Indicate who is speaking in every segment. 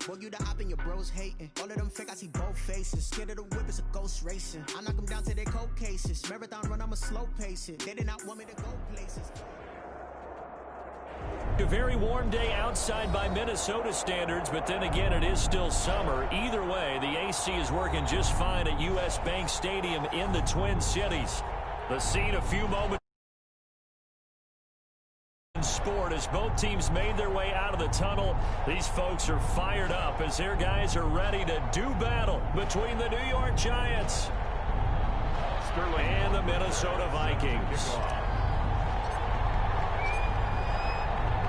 Speaker 1: Boy, you the op and your bros hating. All of them fake, I see both faces. Scared of the whip, it's a ghost racing. I knock them down to their cold cases. Marathon run, I'ma slow pace it. They did not want me to go places.
Speaker 2: A very warm day outside by Minnesota standards, but then again, it is still summer. Either way, the AC is working just fine at U.S. Bank Stadium in the Twin Cities. The scene a few moments in sport as both teams made their way out of the tunnel. These folks are fired up as their guys are ready to do battle between the New York Giants and the Minnesota Vikings.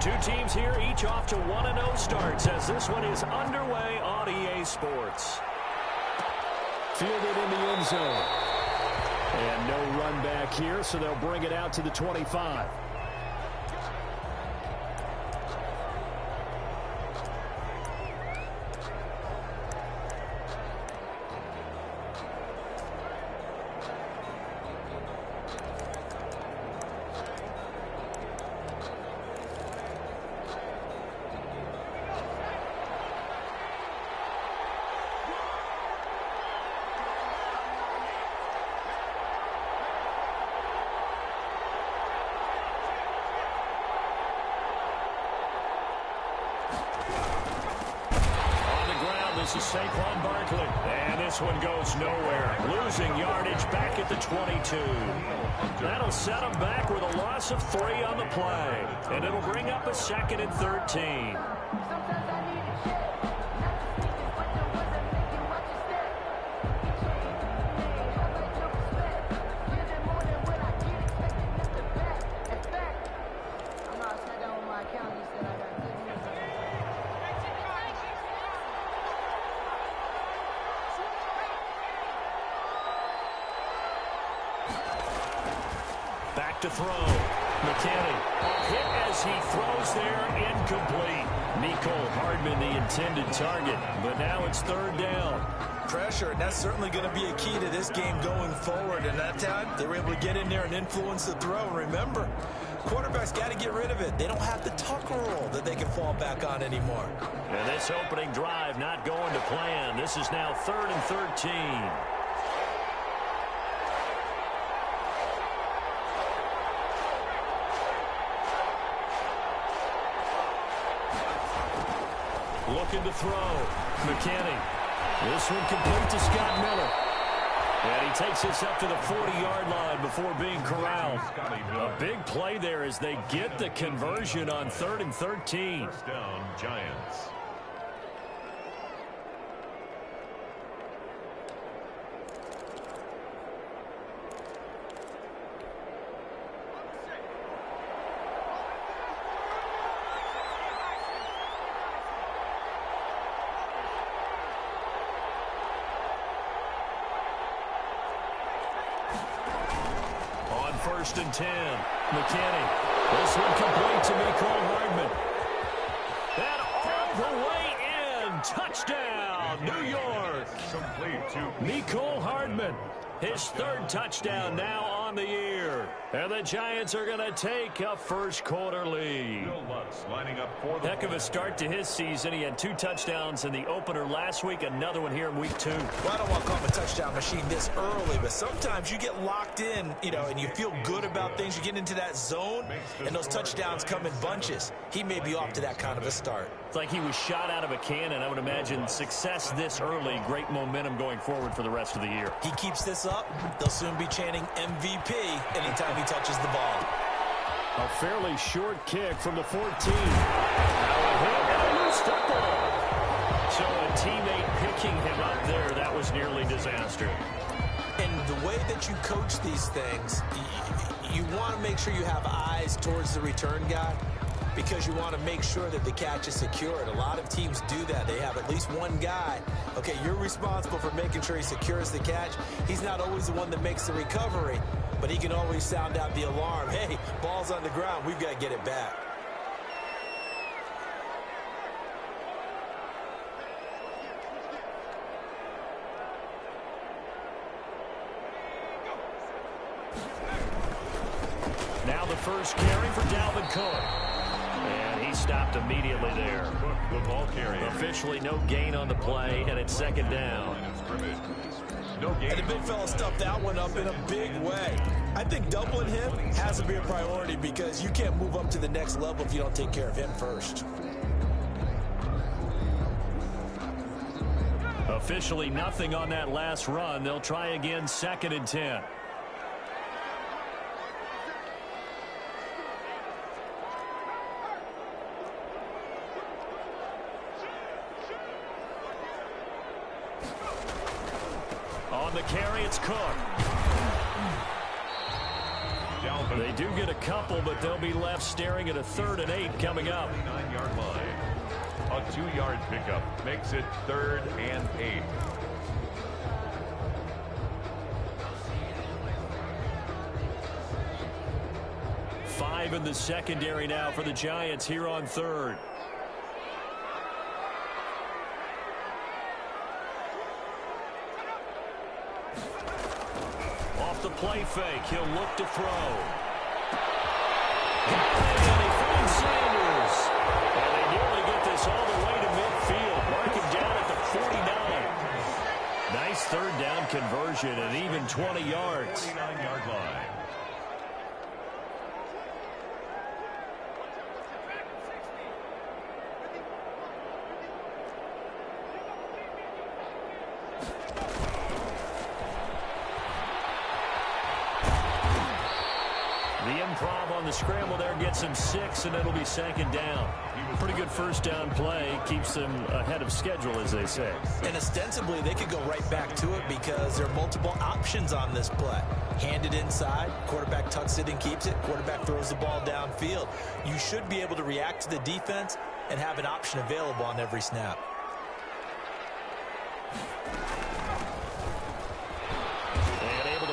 Speaker 2: Two teams here, each off to 1-0 starts as this one is underway on EA Sports.
Speaker 3: Fielded in the end zone. And no run back here, so they'll bring it out to the 25.
Speaker 2: This is Saquon Barkley, and this one goes nowhere. Losing yardage back at the 22. That'll set him back with a loss of 3 on the play, and it'll bring up a 2nd and 13. To throw. McKinney hit as he throws there, incomplete. Mecole Hardman the intended target, but now it's 3rd down.
Speaker 4: Pressure, and that's certainly going to be a key to this game going forward. And that time, they were able to get in there and influence the throw. And remember, quarterbacks got to get rid of it. They don't have the tucker roll that they can fall back on anymore.
Speaker 2: And this opening drive not going to plan. This is now 3rd and 13. Looking to throw. McKinney. This one complete to Scott Miller. And he takes this up to the 40-yard line before being corralled. A big play there as they get the conversion on 3rd and 13.
Speaker 5: First down, Giants.
Speaker 2: First and 10. McKinney. This one complete to Mecole Hardman. And all the way in. Touchdown, New York.
Speaker 5: Complete to
Speaker 2: Mecole Hardman. His 3rd touchdown now on the year. And the Giants are going to take a first-quarter lead.
Speaker 5: Bill Lutz lining up for the
Speaker 2: Heck of a start to his season. He had 2 touchdowns in the opener last week, another one here in week 2.
Speaker 4: Well, I don't want to call him a touchdown machine this early, but sometimes you get locked in, and you feel good about things. You get into that zone, and those touchdowns come in bunches. He may be off to that kind of a start.
Speaker 2: It's like he was shot out of a cannon. I would imagine success this early, great momentum going forward for the rest of the year.
Speaker 4: He keeps this up, they'll soon be chanting MVP anytime he touches the ball.
Speaker 3: A fairly short kick from the 14.
Speaker 2: Now a hit and a loose football. So a teammate picking him up there, that was nearly disaster.
Speaker 4: And the way that you coach these things, you want to make sure you have eyes towards the return guy, because you want to make sure that the catch is secured. A lot of teams do that. They have at least one guy. Okay, you're responsible for making sure he secures the catch. He's not always the one that makes the recovery, but he can always sound out the alarm. Hey, ball's on the ground. We've got to get it back.
Speaker 2: Now the first carry for Dalvin Cook. And he stopped immediately there.
Speaker 5: Cook, the ball carrier.
Speaker 2: Officially no gain on the play, and it's second down.
Speaker 5: No gain.
Speaker 4: And the big fella stuffed that one up in a big way. I think doubling him has to be a priority because you can't move up to the next level if you don't take care of him first.
Speaker 2: Officially nothing on that last run. They'll try again, 2nd and 10. On the carry, it's Cook. They do get a couple, but they'll be left staring at a 3rd and 8 coming up.
Speaker 5: 9-yard line. A 2-yard pickup makes it 3rd and 8.
Speaker 2: Five in the secondary now for the Giants here on 3rd. Off the play fake, he'll look to throw. And he finds Sanders. And they nearly get this all the way to midfield. Mark him down at the 49. Nice 3rd down conversion and even 20 yards.
Speaker 5: 49-yard line.
Speaker 2: On the scramble there gets him 6, and it'll be 2nd down. Pretty good 1st down play. Keeps them ahead of schedule, as they say.
Speaker 4: And ostensibly, they could go right back to it because there are multiple options on this play. Hand it inside, quarterback tucks it and keeps it, quarterback throws the ball downfield. You should be able to react to the defense and have an option available on every snap.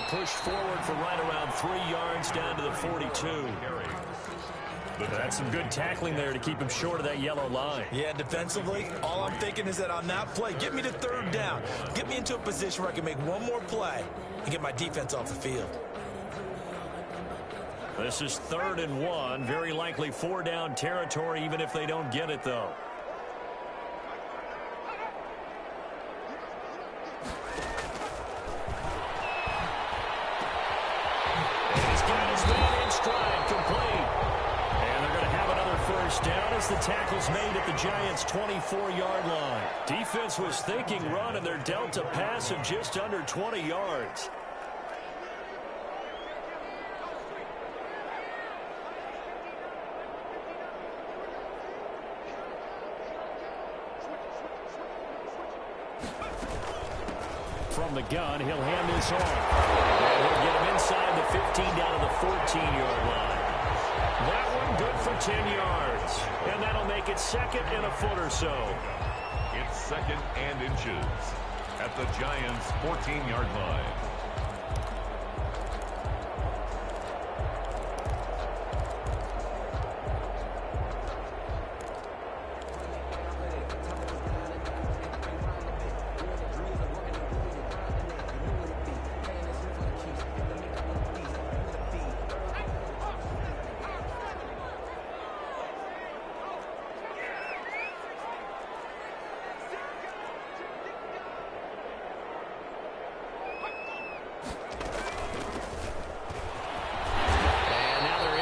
Speaker 2: Push forward for right around 3 yards down to the 42. But that's some good tackling there to keep him short of that yellow line.
Speaker 4: Yeah, defensively, all I'm thinking is that on that play, get me to 3rd down. Get me into a position where I can make one more play and get my defense off the field.
Speaker 2: This is 3rd and 1. Very likely 4-down territory, even if they don't get it, though. Down as the tackle's made at the Giants' 24-yard line. Defense was thinking run, and they're dealt a pass of just under 20 yards. From the gun, he'll hand this off. And he'll get him inside the 15 down to the 14-yard line. That one good for 10 yards. And that'll make it 2nd and a foot or so.
Speaker 5: It's 2nd and inches at the Giants' 14-yard line.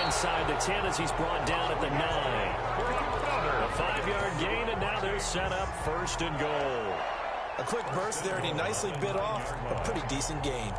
Speaker 2: Inside the 10 as he's brought down at the 9. A 5-yard gain, and now they're set up 1st and goal.
Speaker 4: A quick burst there, and he nicely bit off a pretty decent gain.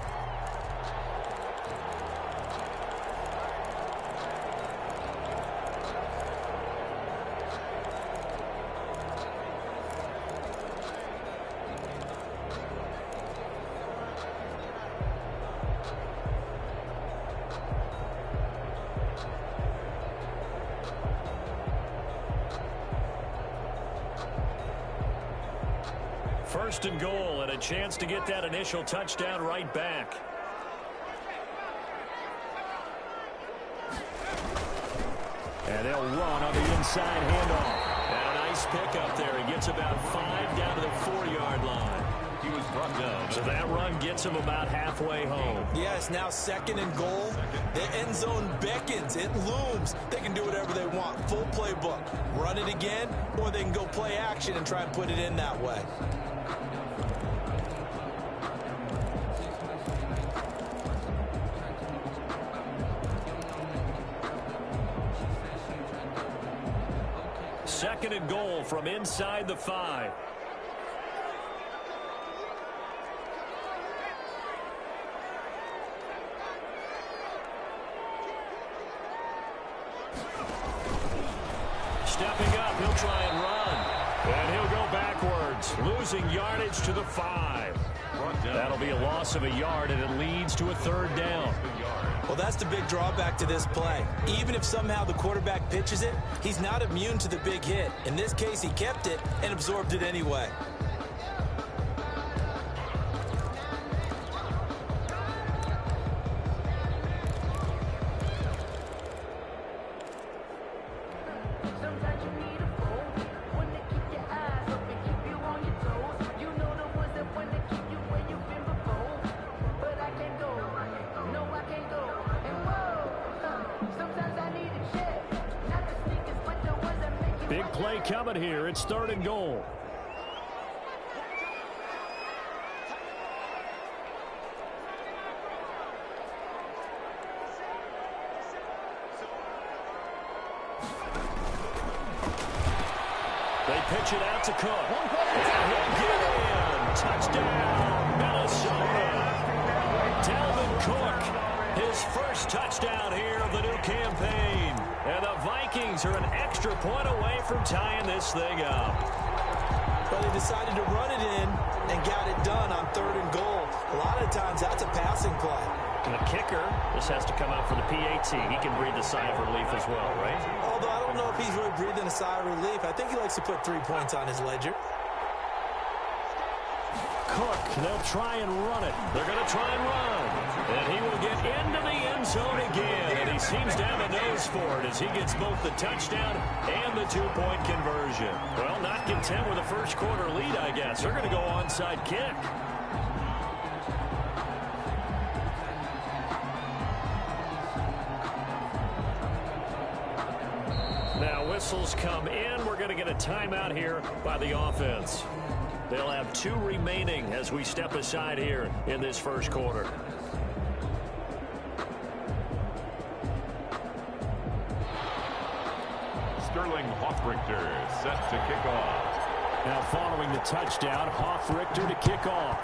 Speaker 2: First and goal, and a chance to get that initial touchdown right back. And they'll run on the inside handoff. And a nice pick up there. He gets about 5 down to the 4-yard line.
Speaker 5: He was brought down.
Speaker 2: So that run gets him about halfway home.
Speaker 4: Yeah, it's now 2nd and goal. The end zone beckons. It looms. They can do whatever they want. Full playbook. Run it again, or they can go play action and try and put it in that way.
Speaker 2: Second and goal from inside the 5. Stepping up, he'll try and run. And he'll go backwards, losing yardage to the 5. That'll be a loss of a yard, and it leads to a 3rd down.
Speaker 4: Well, that's the big drawback to this play. Even if somehow the quarterback pitches it, he's not immune to the big hit. In this case, he kept it and absorbed it anyway.
Speaker 2: Big play coming here. It's 3rd and goal. They pitch it out to Cook. And he'll get in. Touchdown, Minnesota. Dalvin Cook, his first touchdown here of the new campaign. And the Vikings are an extra point away from tying this thing up.
Speaker 4: But he decided to run it in and got it done on 3rd and goal. A lot of times that's a passing play.
Speaker 2: And the kicker, this has to come out for the PAT. He can breathe a sigh of relief as well, right?
Speaker 4: Although I don't know if he's really breathing a sigh of relief. I think he likes to put 3 points on his ledger.
Speaker 2: Cook, they'll try and run it. They're going to try and run. And he will get into the end zone again. And he seems to have a nose for it as he gets both the touchdown and the 2-point conversion. Well, not content with a first quarter lead, I guess. They're going to go onside kick. Now whistles come in. We're going to get a timeout here by the offense. They'll have 2 remaining as we step aside here in this first quarter.
Speaker 5: Sterling Hoffrichter set to kick off.
Speaker 2: Now following the touchdown, Hoffrichter to kick off.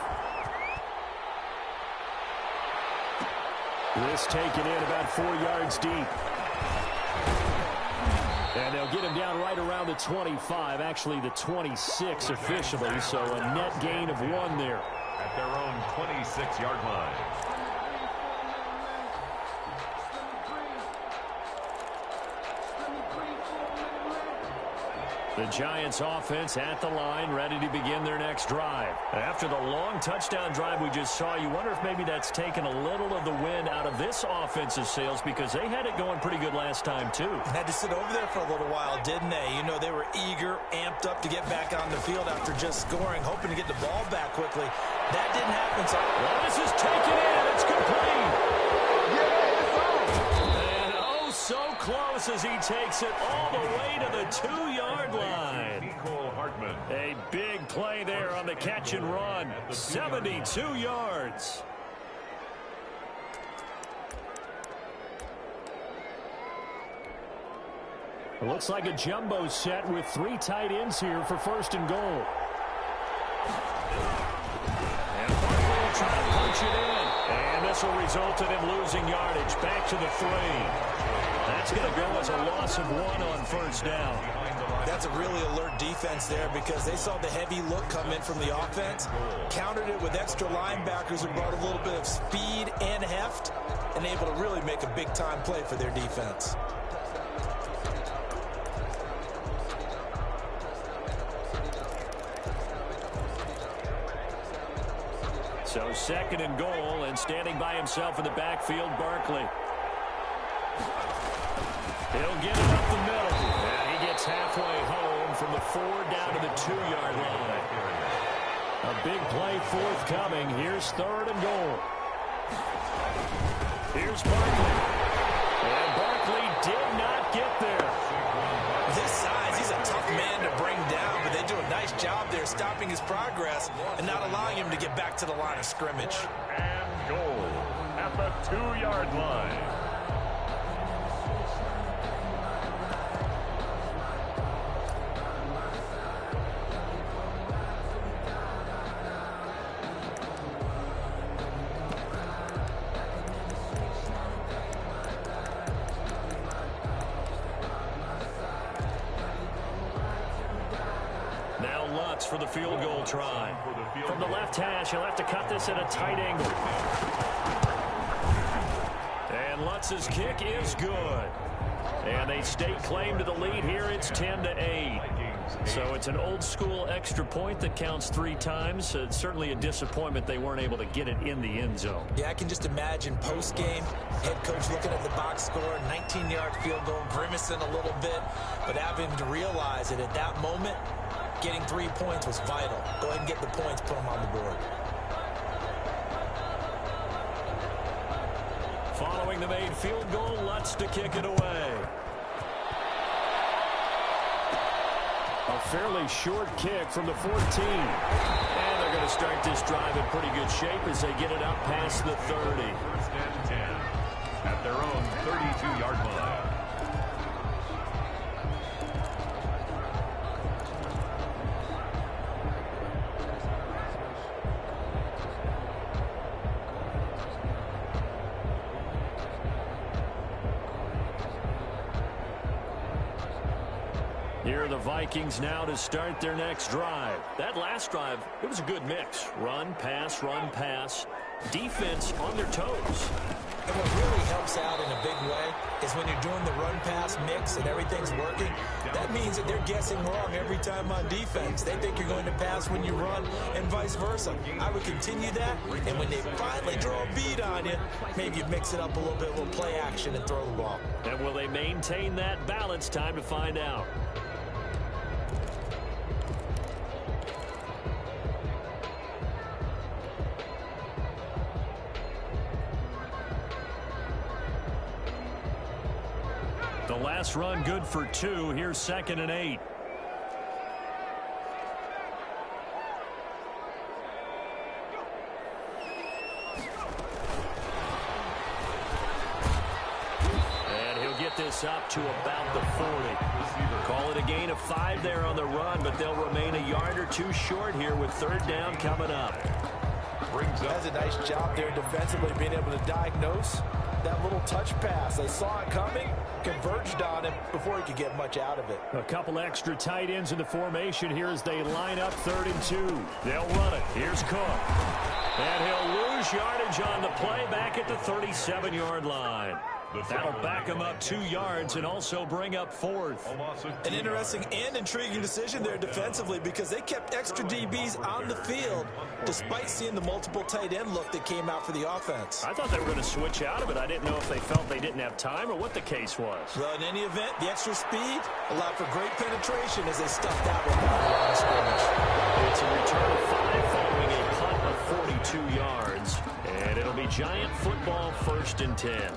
Speaker 2: This taken in about 4 yards deep. And they'll get him down right around the 25, actually the 26 officially, so a net gain of 1 there.
Speaker 5: At their own 26-yard line.
Speaker 2: The Giants offense at the line, ready to begin their next drive. After the long touchdown drive we just saw, you wonder if maybe that's taken a little of the wind out of this offensive sails because they had it going pretty good last time too.
Speaker 4: Had to sit over there for a little while, didn't they? You know, they were eager, amped up to get back on the field after just scoring, hoping to get the ball back quickly. That didn't happen. So
Speaker 2: well, this is taken in. It's complete. So close as he takes it all the way to the 2-yard line. A big play there on the catch and run. 72 yards. It looks like a jumbo set with 3 tight ends here for 1st and goal. And Barkley will try to punch it in. And this will result in him losing yardage. Back to the 3. That's going to go as a loss of 1 on 1st down.
Speaker 4: That's a really alert defense there because they saw the heavy look come in from the offense, countered it with extra linebackers who brought a little bit of speed and heft, and able to really make a big-time play for their defense.
Speaker 2: So 2nd and goal, and standing by himself in the backfield, Barkley. He'll get it up the middle, and he gets halfway home from the 4 down to the 2-yard line.
Speaker 3: A big play forthcoming. Here's 3rd and goal. Here's Barkley. And Barkley did not get there.
Speaker 4: This size, he's a tough man to bring down, but they do a nice job there stopping his progress and not allowing him to get back to the line of scrimmage.
Speaker 5: And goal at the 2-yard line.
Speaker 2: For the field goal try. From the left hash, he'll have to cut this at a tight angle. And Lutz's kick is good. And they stake claim to the lead here. It's 10-8. So it's an old-school extra point that counts 3 times. It's certainly a disappointment they weren't able to get it in the end zone.
Speaker 4: Yeah, I can just imagine post-game, head coach looking at the box score, 19-yard field goal, grimacing a little bit, but having to realize that at that moment, getting 3 points was vital. Go ahead and get the points, put them on the board.
Speaker 2: Following the made field goal, Lutz to kick it away.
Speaker 3: A fairly short kick from the 14.
Speaker 2: And they're going to start this drive in pretty good shape as they get it up past the 30.
Speaker 5: 1st and 10 at their own 32-yard line.
Speaker 2: Here are the Vikings now to start their next drive. That last drive, it was a good mix. Run, pass, defense on their toes.
Speaker 4: And what really helps out in a big way is when you're doing the run-pass mix and everything's working, that means that they're guessing wrong every time on defense. They think you're going to pass when you run and vice versa. I would continue that, and when they finally draw a bead on you, maybe you mix it up a little bit, a little play action and throw the ball.
Speaker 2: And will they maintain that balance? Time to find out. The last run good for 2. Here's 2nd and 8. And he'll get this up to about the 40. Call it a gain of 5 there on the run, but they'll remain a yard or 2 short here with 3rd down coming up.
Speaker 4: Does a nice job there defensively, being able to diagnose that little touch pass. They saw it coming, converged on him before he could get much out of it.
Speaker 3: A couple extra tight ends in the formation here as they line up 3rd and 2.
Speaker 2: They'll run it. Here's Cook. And he'll lose yardage on the play back at the 37-yard line. That'll back him up 2 yards and also bring up 4th.
Speaker 4: An interesting and intriguing decision there defensively because they kept extra DBs on the field despite seeing the multiple tight end look that came out for the offense.
Speaker 2: I thought they were going to switch out of it. I didn't know if they felt they didn't have time or what the case was.
Speaker 4: Well, in any event, the extra speed allowed for great penetration as they stuffed that one down the line of scrimmage.
Speaker 2: It's a return of 5 following a punt of 42 yards. And it'll be Giant football 1st and 10.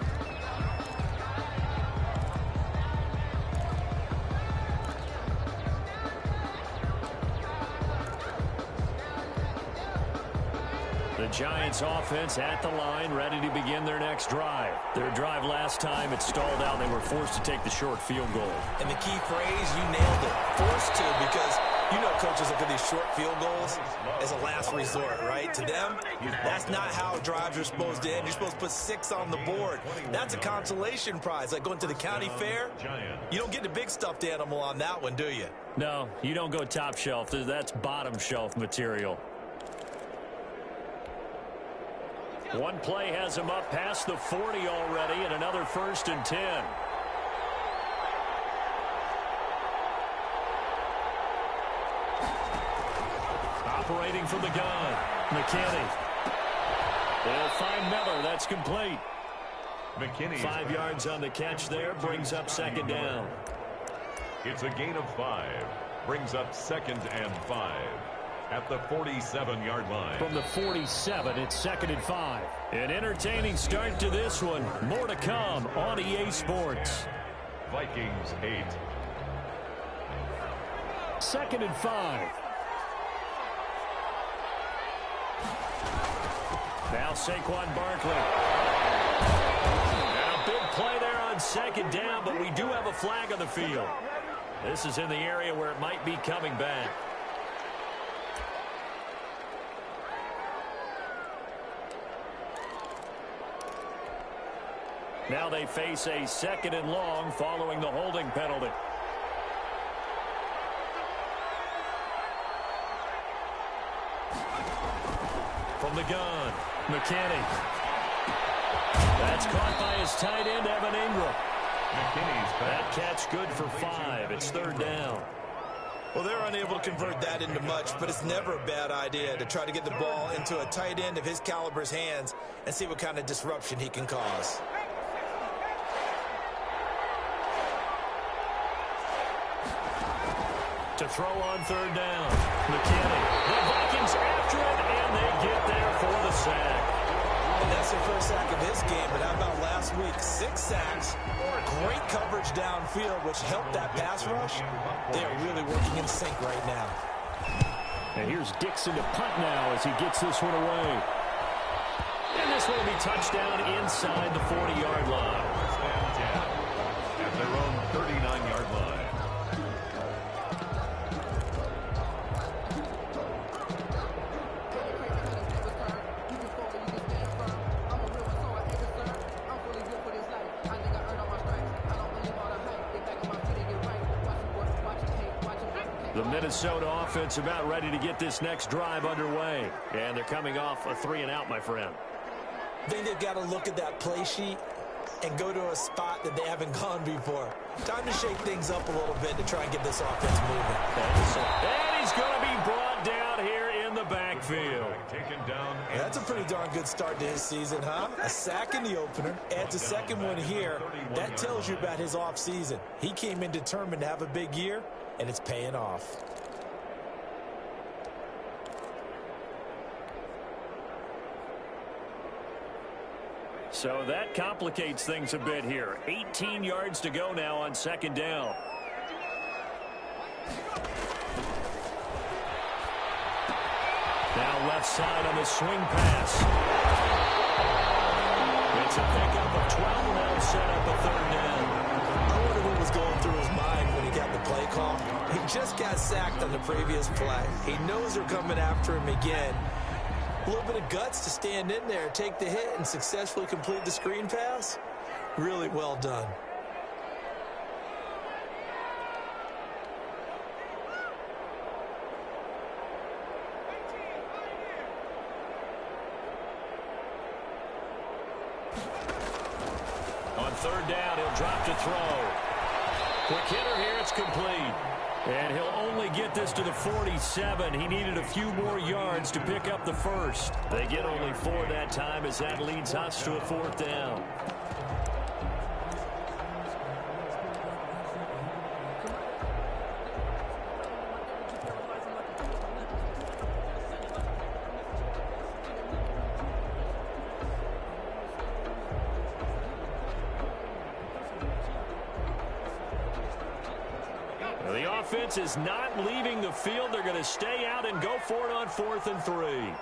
Speaker 2: The Giants offense at the line, ready to begin their next drive. Their drive last time, it stalled out. They were forced to take the short field goal.
Speaker 4: And the key phrase, you nailed it. Forced to, because you know coaches look at these short field goals as a last resort, right? To them, that's not how drives are supposed to end. You're supposed to put 6 on the board. That's a consolation prize. Like going to the county fair, you don't get the big stuffed animal on that one, do you?
Speaker 2: No, you don't go top shelf. That's bottom shelf material. One play has him up past the 40 already, and another 1st and 10. Operating from the gun, McKinney. They'll find Miller. That's complete.
Speaker 5: McKinney
Speaker 2: 5 yards on the catch there, brings up 2nd down.
Speaker 5: It's a gain of 5. Brings up 2nd and 5. at the 47-yard line.
Speaker 3: From the 47, it's 2nd and 5.
Speaker 2: An entertaining start to this one. More to come on EA Sports.
Speaker 5: Vikings 8.
Speaker 3: 2nd and 5.
Speaker 2: Now Saquon Barkley. And a big play there on 2nd down, but we do have a flag on the field. This is in the area where it might be coming back. Now they face a 2nd and long following the holding penalty. From the gun, McKinney. That's caught by his tight end, Evan Ingram. That catch good for 5. It's 3rd down.
Speaker 4: Well, they're unable to convert that into much, but it's never a bad idea to try to get the ball into a tight end of his caliber's hands and see what kind of disruption he can cause.
Speaker 2: To throw on 3rd down, McKinney. The Vikings after it, and they get there for the sack.
Speaker 4: And that's the first sack of this game, but how about last week? 6 sacks, great coverage downfield, which helped that pass rush. They're really working in sync right now.
Speaker 3: And here's Dixon to punt now as he gets this one away.
Speaker 2: And this will be touchdown inside the 40-yard line.
Speaker 5: At their own 39-yard line.
Speaker 2: The Minnesota offense about ready to get this next drive underway. And they're coming off a 3-and-out, my friend.
Speaker 4: I think they've got to look at that play sheet and go to a spot that they haven't gone before. Time to shake things up a little bit to try and get this offense moving.
Speaker 2: And he's going to be brought down here in the backfield.
Speaker 5: Taken down.
Speaker 4: That's a pretty darn good start to his season, huh? A sack in the opener, adds a second one here. That tells you about his offseason. He came in determined to have a big year, and it's paying off.
Speaker 2: So that complicates things a bit here. 18 yards to go now on 2nd down. Now left side on the swing pass. It's a pickup of 12 and that'll set up a 3rd down.
Speaker 4: I wonder what was going through his mind when he got the play call. He just got sacked on the previous play. He knows they're coming after him again. A little bit of guts to stand in there, take the hit, and successfully complete the screen pass. Really well done.
Speaker 2: On 3rd down, he'll drop to throw. Quick hitter here, it's complete. And he'll only get this to the 47. He needed a few more yards to pick up the first. They get only 4 that time as that leads us to a 4th down. The offense is not leaving the field. They're going to stay out and go for it on 4th and 3.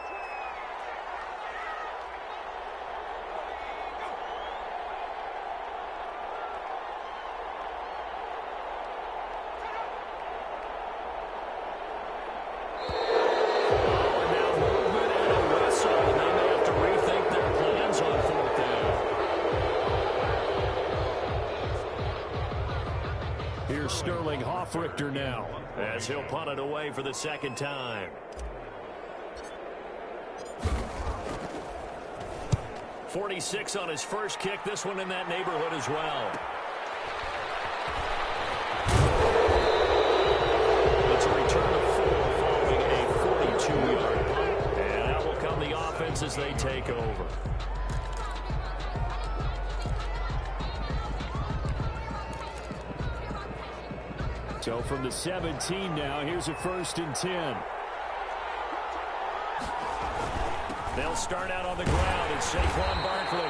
Speaker 2: Richter now as he'll punt it away for the 2nd time. .46 on his first kick. This one in that neighborhood as well. It's a return of 4 following a 42-yard punt. And out will come the offense as they take over. So from the 17 now, here's a 1st and 10. They'll start out on the ground. It's Saquon Barkley.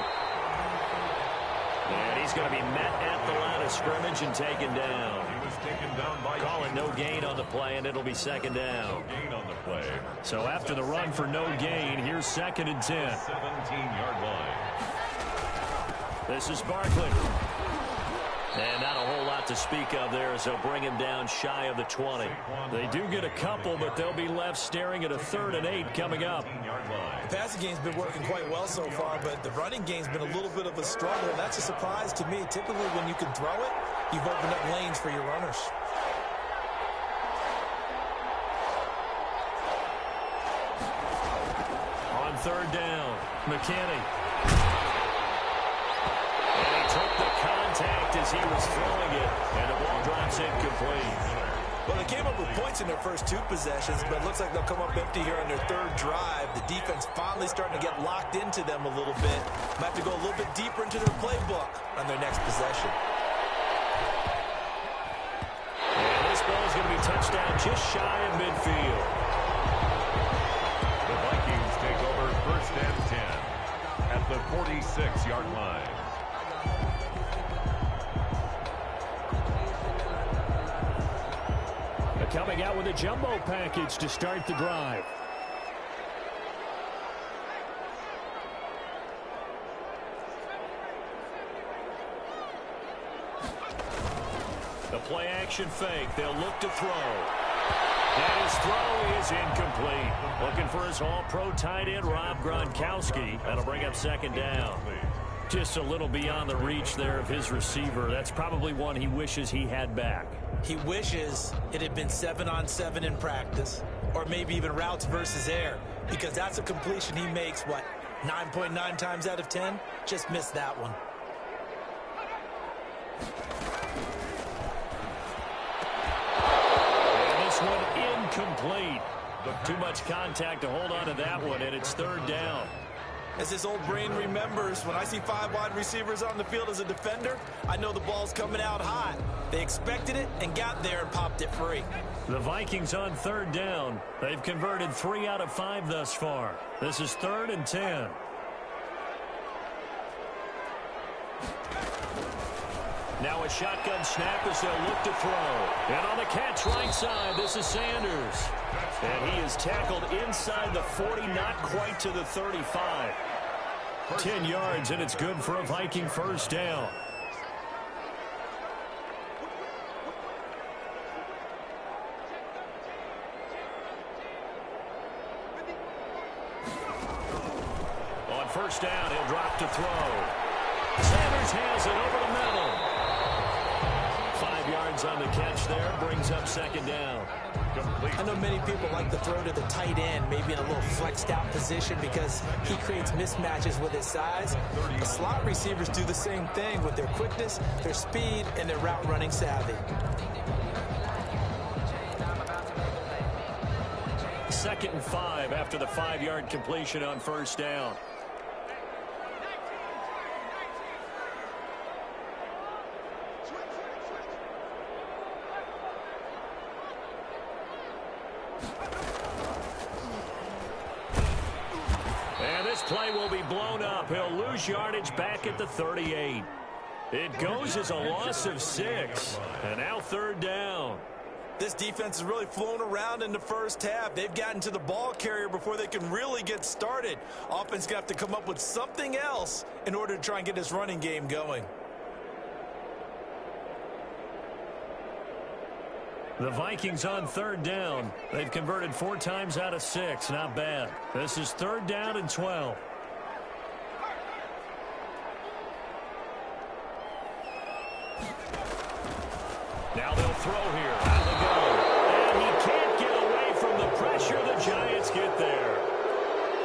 Speaker 2: And he's going to be met at the line of scrimmage and taken down.
Speaker 5: He was taken down by
Speaker 2: Calling no gain on the play, and it'll be second down.
Speaker 5: gain on the play.
Speaker 2: So after the run for no gain, here's 2nd and 10.
Speaker 5: 17-yard line.
Speaker 2: This is Barkley. And not a whole lot to speak of there as they'll bring him down shy of the 20. They do get a couple, but they'll be left staring at a 3rd and 8 coming up.
Speaker 4: The passing game's been working quite well so far, but the running game's been a little bit of a struggle. That's a surprise to me. Typically, when you can throw it, you've opened up lanes for your runners.
Speaker 2: On 3rd down, McKinney. And he took the contact as he was throwing it, and the ball drops incomplete.
Speaker 4: Well, they came up with points in their first 2 possessions, but it looks like they'll come up empty here on their 3rd drive. The defense finally starting to get locked into them a little bit. Might have to go a little bit deeper into their playbook on their next possession.
Speaker 2: And this ball is going to be touched down just shy of midfield.
Speaker 5: The Vikings take over 1st and 10 at the 46-yard line.
Speaker 3: Coming out with a jumbo package to start the drive.
Speaker 2: The play action fake. They'll look to throw. And his throw is incomplete. Looking for his all-pro tight end, Rob Gronkowski. That'll bring up 2nd down. Just a little beyond the reach there of his receiver. That's probably one he wishes he had back.
Speaker 4: He wishes it had been 7-on-7 in practice, or maybe even routes versus air, because that's a completion he makes, 9.9 times out of 10? Just missed that one.
Speaker 2: And this one incomplete. Too much contact to hold on to that one, and it's 3rd down.
Speaker 4: As his old brain remembers, when I see 5 wide receivers on the field as a defender, I know the ball's coming out hot. They expected it and got there and popped it free.
Speaker 2: The Vikings on 3rd down. They've converted 3 out of 5 thus far. This is 3rd and 10. Now a shotgun snap as they'll look to throw. And on the catch right side, this is Sanders. And he is tackled inside the 40, not quite to the 35. 10 yards, and it's good for a Viking 1st down. On 1st down, he'll drop to throw. Sanders has it over the middle. 5 yards on the catch there, brings up 2nd down.
Speaker 4: I know many people like to throw to the tight end, maybe in a little flexed out position because he creates mismatches with his size. The slot receivers do the same thing with their quickness, their speed, and their route running savvy.
Speaker 2: 2nd and 5 after the 5-yard completion on 1st down. Play will be blown up. He'll lose yardage back at the 38. It goes as a loss of 6. And now 3rd down.
Speaker 4: This defense has really flown around in the first half. They've gotten to the ball carrier before they can really get started. Offense going to have to come up with something else in order to try and get this running game going.
Speaker 2: The Vikings on 3rd down. They've converted 4 times out of 6. Not bad. This is 3rd down and 12. Now they'll throw here. Out they go. And he can't get away from the pressure. The Giants get there.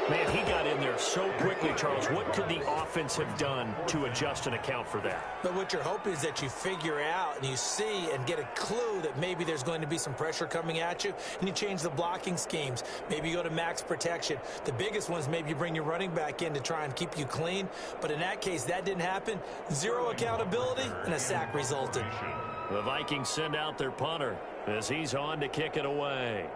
Speaker 2: Man, he got in there so quickly, Charles. What could the offense have done to adjust and account for that?
Speaker 4: But what you're hoping is that you figure out and you see and get a clue that maybe there's going to be some pressure coming at you, and you change the blocking schemes. Maybe you go to max protection. The biggest ones, maybe you bring your running back in to try and keep you clean. But in that case, that didn't happen. 0 accountability, and a sack resulted.
Speaker 2: The Vikings send out their punter as he's on to kick it away.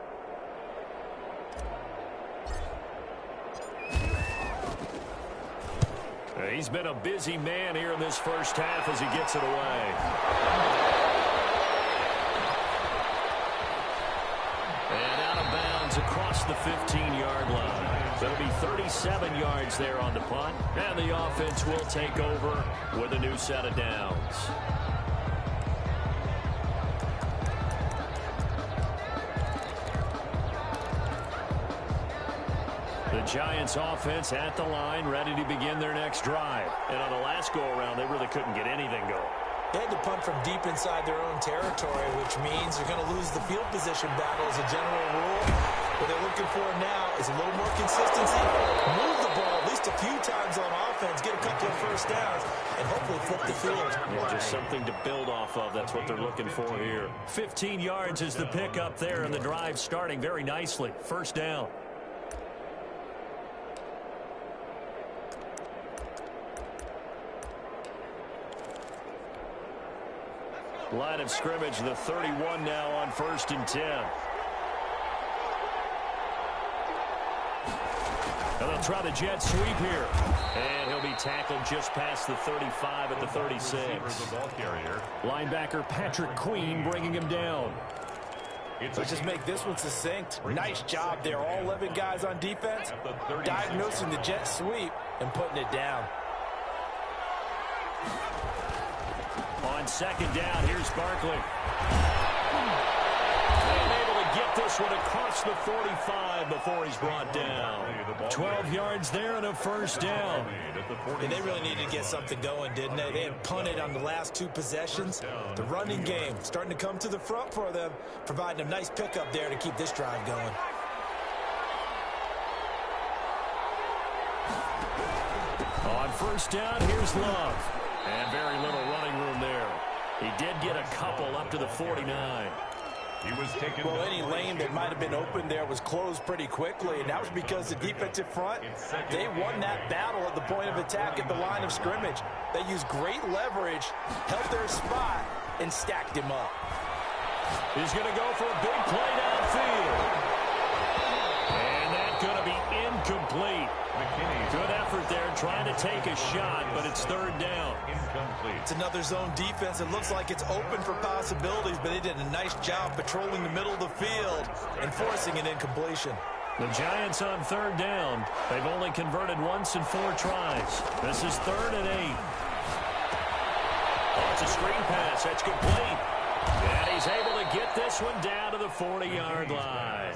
Speaker 2: He's been a busy man here in this first half as he gets it away. And out of bounds across the 15-yard line. It'll be 37 yards there on the punt. And the offense will take over with a new set of downs. The Giants offense at the line, ready to begin their next drive. And on the last go-around, they really couldn't get anything going.
Speaker 4: They had to punt from deep inside their own territory, which means they're going to lose the field position battle as a general rule. What they're looking for now is a little more consistency, move the ball at least a few times on offense, get a couple of first downs, and hopefully flip the field.
Speaker 2: Yeah, just something to build off of. That's what they're looking for here. 15 yards is the pickup there, and the drive starting very nicely. First down. Line of scrimmage, the 31 now on 1st and 10. And they'll try the jet sweep here. And he'll be tackled just past the 35 at the 36. Linebacker Patrick Queen bringing him down.
Speaker 6: Let's just make this one succinct. Nice job there. All 11 guys on defense diagnosing the jet sweep and putting it down.
Speaker 2: On second down, here's Barkley. And able to get this one across the 45 before he's brought down. 12 yards there and a first down.
Speaker 4: And they really needed to get something going, didn't they? They had punted on the last two possessions. The running game starting to come to the front for them, providing a nice pickup there to keep this drive going.
Speaker 2: On first down, here's Love. And very little running room there. He did get a couple up to the 49.
Speaker 6: Well, any lane that might have been open there was closed pretty quickly, and that was because the defensive front, they won that battle at the point of attack at the line of scrimmage. They used great leverage, held their spot, and stacked him up.
Speaker 2: He's going to go for a big play downfield. And that's going to be incomplete. Good effort there, trying to take a shot, but it's third down.
Speaker 4: Incomplete. It's another zone defense. It looks like it's open for possibilities, but they did a nice job patrolling the middle of the field and forcing an incompletion.
Speaker 2: The Giants on third down. They've only converted once in 4 tries. This is 3rd and 8. Oh, it's a screen pass. That's complete. And he's able to get this one down to the 40-yard line.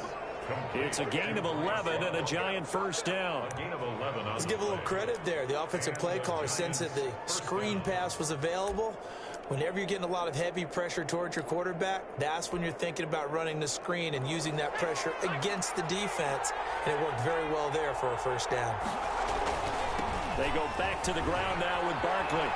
Speaker 2: It's a gain of 11 and a Giant first down.
Speaker 4: Let's give a little credit there. The offensive play caller sensed that the screen pass was available. Whenever you're getting a lot of heavy pressure towards your quarterback, that's when you're thinking about running the screen and using that pressure against the defense. And it worked very well there for a first down.
Speaker 2: They go back to the ground now with Barkley.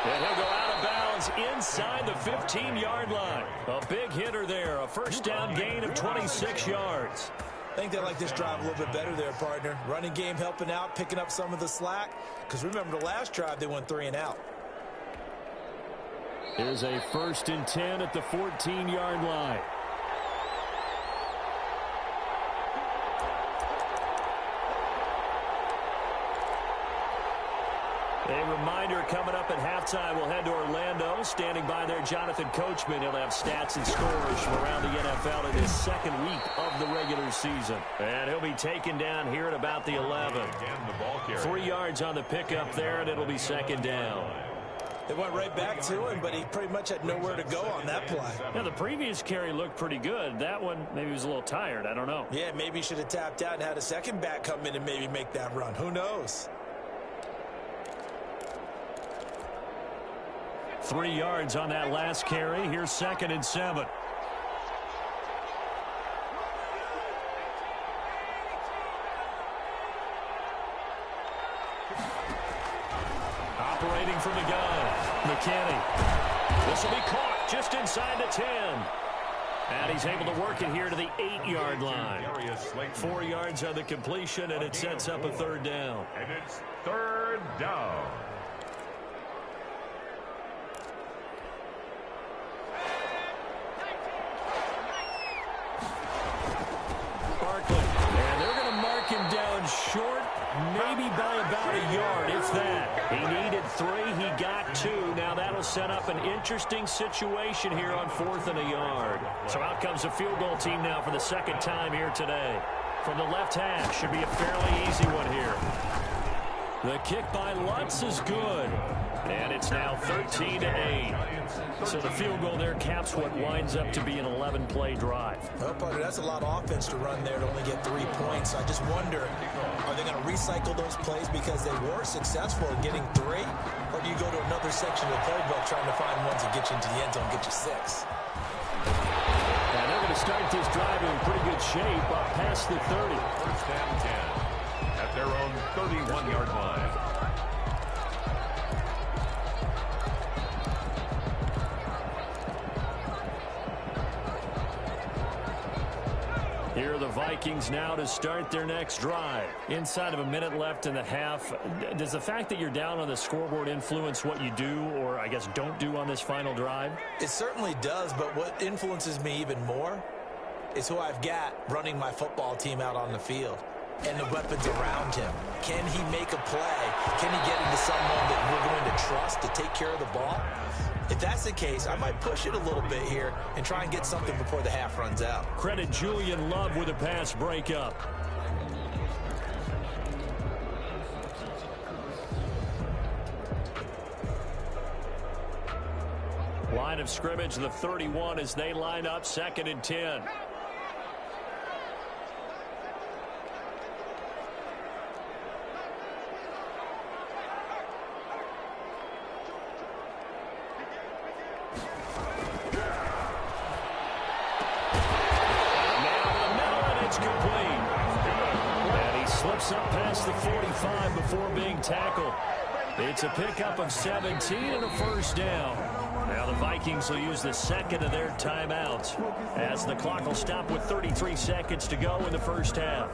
Speaker 2: And he'll go out of bounds inside the 15-yard line. A big hitter there. A first down gain of 26 yards.
Speaker 4: I think they like this drive a little bit better there, partner. Running game helping out, picking up some of the slack. Because remember, the last drive, they went 3 and out.
Speaker 2: Here's a 1st and 10 at the 14-yard line. A reminder coming up at halftime, we'll head to Orlando. Standing by there, Jonathan Coachman. He'll have stats and scores from around the NFL in his 2nd week of the regular season. And he'll be taken down here at about the 11. 3 yards on the pickup there, and it'll be 2nd down.
Speaker 4: They went right back to him, but he pretty much had nowhere to go on that play.
Speaker 2: Now, the previous carry looked pretty good. That one, maybe he was a little tired. I don't know.
Speaker 4: Yeah, maybe he should have tapped out and had a second back come in and maybe make that run. Who knows?
Speaker 2: 3 yards on that last carry. Here's 2nd and 7. Operating from the gun, McKinney. This will be caught just inside the 10. And he's able to work it here to the 8-yard line. 4 yards on the completion, and it sets up a 3rd down.
Speaker 5: And it's 3rd down.
Speaker 2: Barkley. And they're going to mark him down short maybe by about a yard, if that. He needed 3. He got 2. Now that'll set up an interesting situation here on 4th and a yard. So out comes the field goal team now for the second time here today. From the left hash, should be a fairly easy one here. The kick by Lutz is good. And it's now 13-8. So the field goal there caps what winds up to be an 11-play drive.
Speaker 4: Well, partner, that's a lot of offense to run there to only get 3 points. I just wonder, are they going to recycle those plays because they were successful in getting 3? Or do you go to another section of the playbook trying to find ones that get you into the end zone and get you 6?
Speaker 3: And they're going to start this drive in pretty good shape up past the 30.
Speaker 5: First and 10 at their own 31-yard line.
Speaker 2: Here are the Vikings now to start their next drive. Inside of a minute left in the half, does the fact that you're down on the scoreboard influence what you do or, I guess, don't do on this final drive?
Speaker 4: It certainly does, but what influences me even more is who I've got running my football team out on the field and the weapons around him. Can he make a play? Can he get into someone that we're going to trust to take care of the ball? If that's the case, I might push it a little bit here and try and get something before the half runs out.
Speaker 2: Credit Julian Love with a pass breakup. Line of scrimmage, the 31 as they line up 2nd and 10. Up past the 45 before being tackled. It's a pickup of 17 and a first down. Now the Vikings will use the second of their timeouts as the clock will stop with 33 seconds to go in the first half.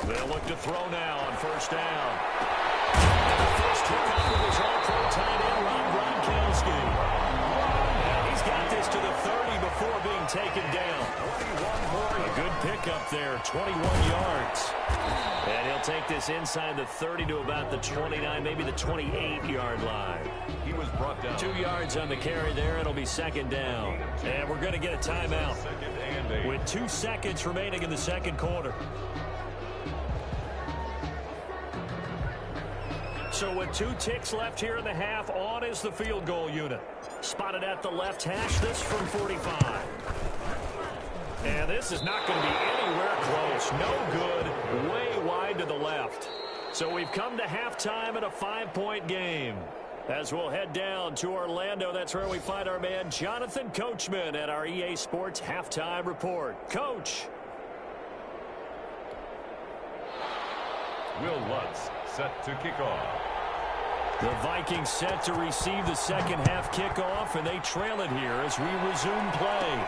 Speaker 2: They'll look to throw now on first down. And the first hookup with his all-pro tight end, Rob Gronkowski. And he's got this to the 30 before being taken down. A good pickup there, 21 yards. And he'll take this inside the 30 to about the 29, maybe the 28-yard line.
Speaker 5: He was brought down.
Speaker 2: 2 yards on the carry there. It'll be second down. And we're going to get a timeout with 2 seconds remaining in the second quarter. So with 2 ticks left here in the half, on is the field goal unit. Spotted at the left hash, this from 45. And this is not going to be anywhere close. No good, way wide to the left. So we've come to halftime in a 5-point game. As we'll head down to Orlando, that's where we find our man Jonathan Coachman at our EA Sports Halftime Report. Coach.
Speaker 5: Will Lutz set to kick off.
Speaker 2: The Vikings set to receive the second half kickoff, and they trail it here as we resume play.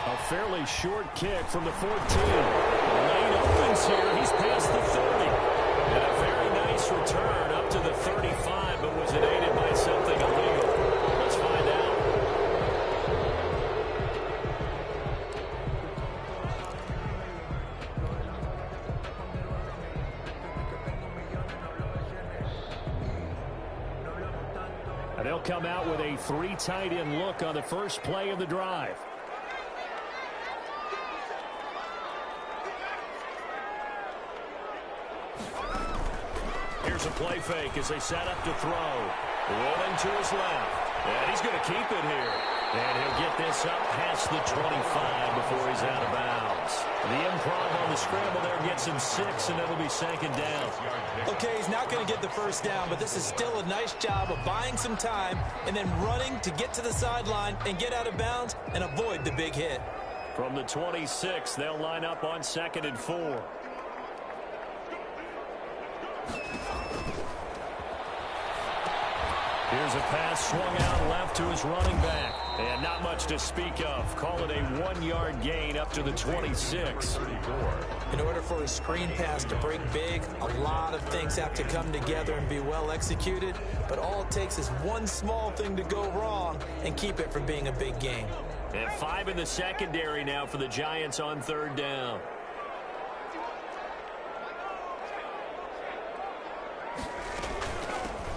Speaker 2: A fairly short kick from the 14. Lane opens here. He's past the 30. And a very nice return up to the 35, but was it aided by something illegal? Let's find out. And they'll come out with a 3 tight end look on the first play of the drive. Here's a play fake as they set up to throw. Rolling to his left. And he's going to keep it here. And he'll get this up past the 25 before he's out of bounds. The improv on the scramble there gets him 6, and it'll be second down.
Speaker 4: Okay, he's not going to get the first down, but this is still a nice job of buying some time and then running to get to the sideline and get out of bounds and avoid the big hit.
Speaker 2: From the 26, they'll line up on 2nd and 4. Here's a pass swung out left to his running back. And not much to speak of. Call it a 1-yard gain up to the 26.
Speaker 4: In order for a screen pass to break big, a lot of things have to come together and be well executed. But all it takes is one small thing to go wrong and keep it from being a big gain.
Speaker 2: And 5 in the secondary now for the Giants on 3rd down.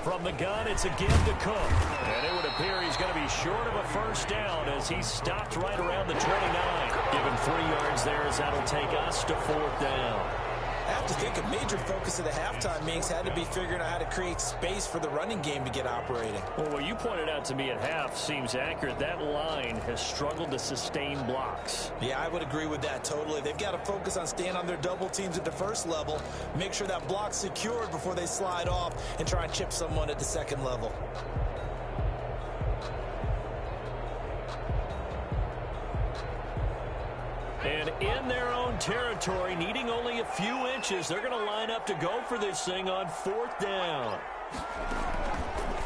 Speaker 2: From the gun, it's a give to Cook. And it would appear he's going to be short of a first down as he's stopped right around the 29. Given 3 yards there as that'll take us to 4th down.
Speaker 4: I have to think a major focus of the halftime meetings had to be figuring out how to create space for the running game to get operating.
Speaker 2: Well, what you pointed out to me at half seems accurate. That line has struggled to sustain blocks.
Speaker 4: Yeah, I would agree with that totally. They've got to focus on staying on their double teams at the first level, make sure that block's secured before they slide off and try and chip someone at the second level.
Speaker 2: And in their own territory, needing only a few inches, they're going to line up to go for this thing on 4th down.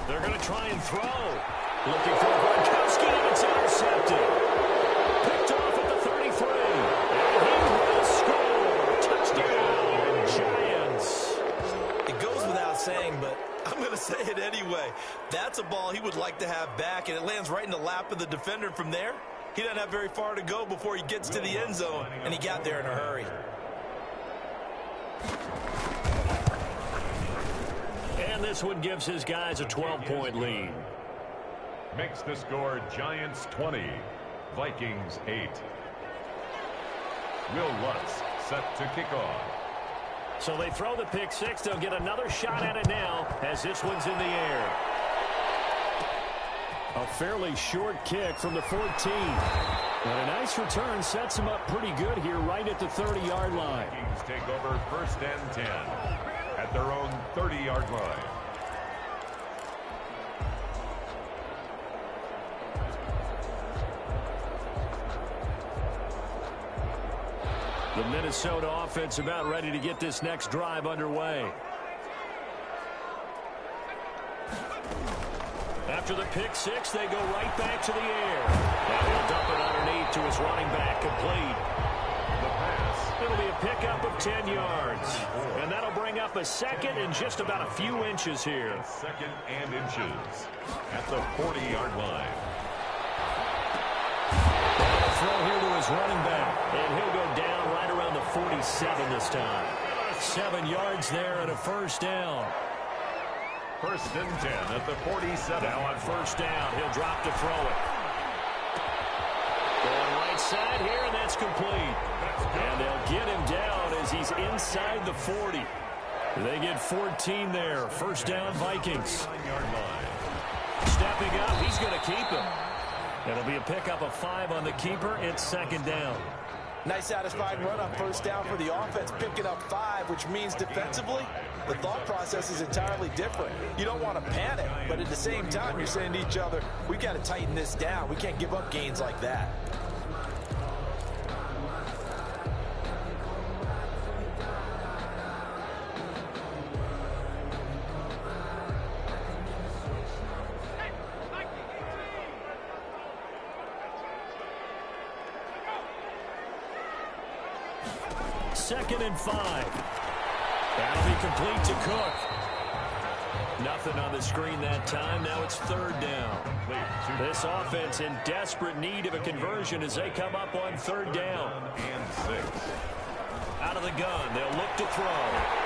Speaker 2: They're going to try and throw. Looking for Gronkowski, and it's intercepted. Picked off at the 33. And he will score. Touchdown, Giants.
Speaker 4: It goes without saying, but I'm going to say it anyway. That's a ball he would like to have back, and it lands right in the lap of the defender from there. He doesn't have very far to go before he gets to the end zone, and he got there in a hurry.
Speaker 2: And this one gives his guys a 12-point lead.
Speaker 5: Makes the score Giants 20, Vikings 8. Will Lutz set to kick off.
Speaker 2: So they throw the pick six. They'll get another shot at it now as this one's in the air. A fairly short kick from the 14. And a nice return sets him up pretty good here right at the 30-yard line.
Speaker 5: Vikings take over 1st and 10 at their own 30-yard line.
Speaker 2: The Minnesota offense about ready to get this next drive underway. After the pick six, they go right back to the air. Now he'll dump it underneath to his running back, complete.
Speaker 5: The pass.
Speaker 2: It'll be a pickup of 10 yards. And that'll bring up a second and just about a few inches here.
Speaker 5: 2nd and inches at the 40-yard line.
Speaker 2: Throw here to his running back. And he'll go down right around the 47 this time. 7 yards there and a first down.
Speaker 5: 1st and 10 at the 47.
Speaker 2: Now on first down, he'll drop to throw it. Going right side here, and that's complete. And they'll get him down as he's inside the 40. They get 14 there. First down, Vikings.
Speaker 5: 9-yard line.
Speaker 2: Stepping up, he's going to keep him. It'll be a pickup of 5 on the keeper. It's 2nd down.
Speaker 4: Nice satisfying run on first down for the offense, picking up 5, which means defensively, the thought process is entirely different. You don't want to panic, but at the same time, you're saying to each other, we've got to tighten this down. We can't give up gains like that.
Speaker 2: Second and 5. That'll be complete to Cook. Nothing on the screen that time. Now it's 3rd down. This offense in desperate need of a conversion as they come up on 3rd down.
Speaker 5: And 6.
Speaker 2: Out of the gun, they'll look to throw.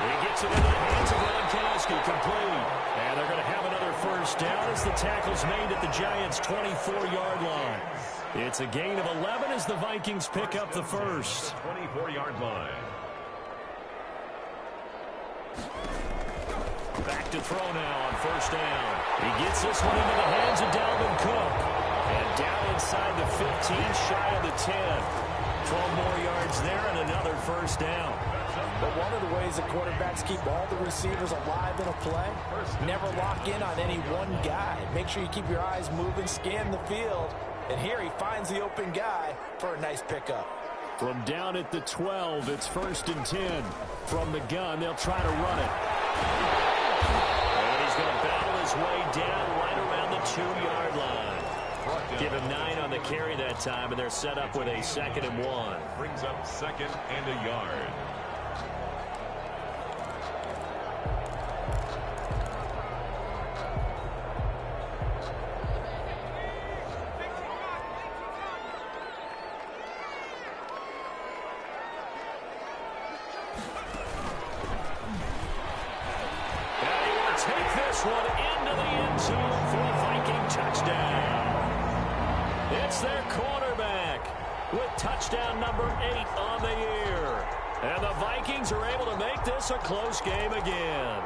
Speaker 2: He gets it into the hands of Gronkowski, complete. And they're going to have another first down as the tackle's made at the Giants' 24-yard line. It's a gain of 11 as the Vikings pick up the first.
Speaker 5: 24-yard line.
Speaker 2: Back to throw now on first down. He gets this one into the hands of Dalvin Cook. And down inside the 15, shy of the 10. 12 more yards there and another first down.
Speaker 6: But one of the ways the quarterbacks keep all the receivers alive in a play, never lock in on any one guy. Make sure you keep your eyes moving, scan the field. And here he finds the open guy for a nice pickup.
Speaker 2: From down at the 12, it's 1st and 10. From the gun, they'll try to run it. And he's going to battle his way down right around the 2-yard line. Give him 9 on the carry that time, and they're set up with a 2nd and 1.
Speaker 5: Brings up 2nd and a yard.
Speaker 2: Take this one into the end zone for a Viking touchdown. It's their quarterback with touchdown number 8 on the year. And the Vikings are able to make this a close game again.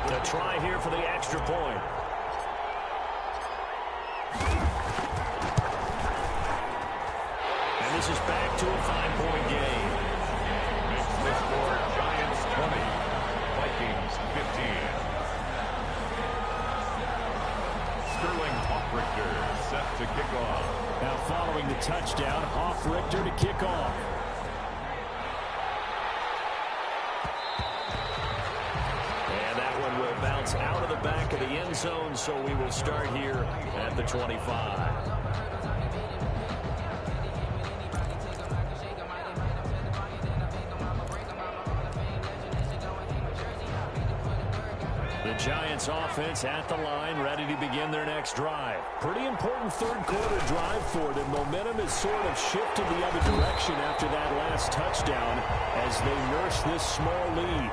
Speaker 2: To try here for the extra point. And this is back to a 5-point game.
Speaker 5: The score, Giants 20, Vikings 15. Sterling Hoffrichter set to kick off.
Speaker 3: Now following the touchdown, Hoffrichter to kick off.
Speaker 2: And that one will bounce out of the back of the end zone, so we will start here at the 25. Giants offense at the line, ready to begin their next drive. Pretty important third-quarter drive for them. Momentum has sort of shifted the other direction after that last touchdown as they nurse this small lead.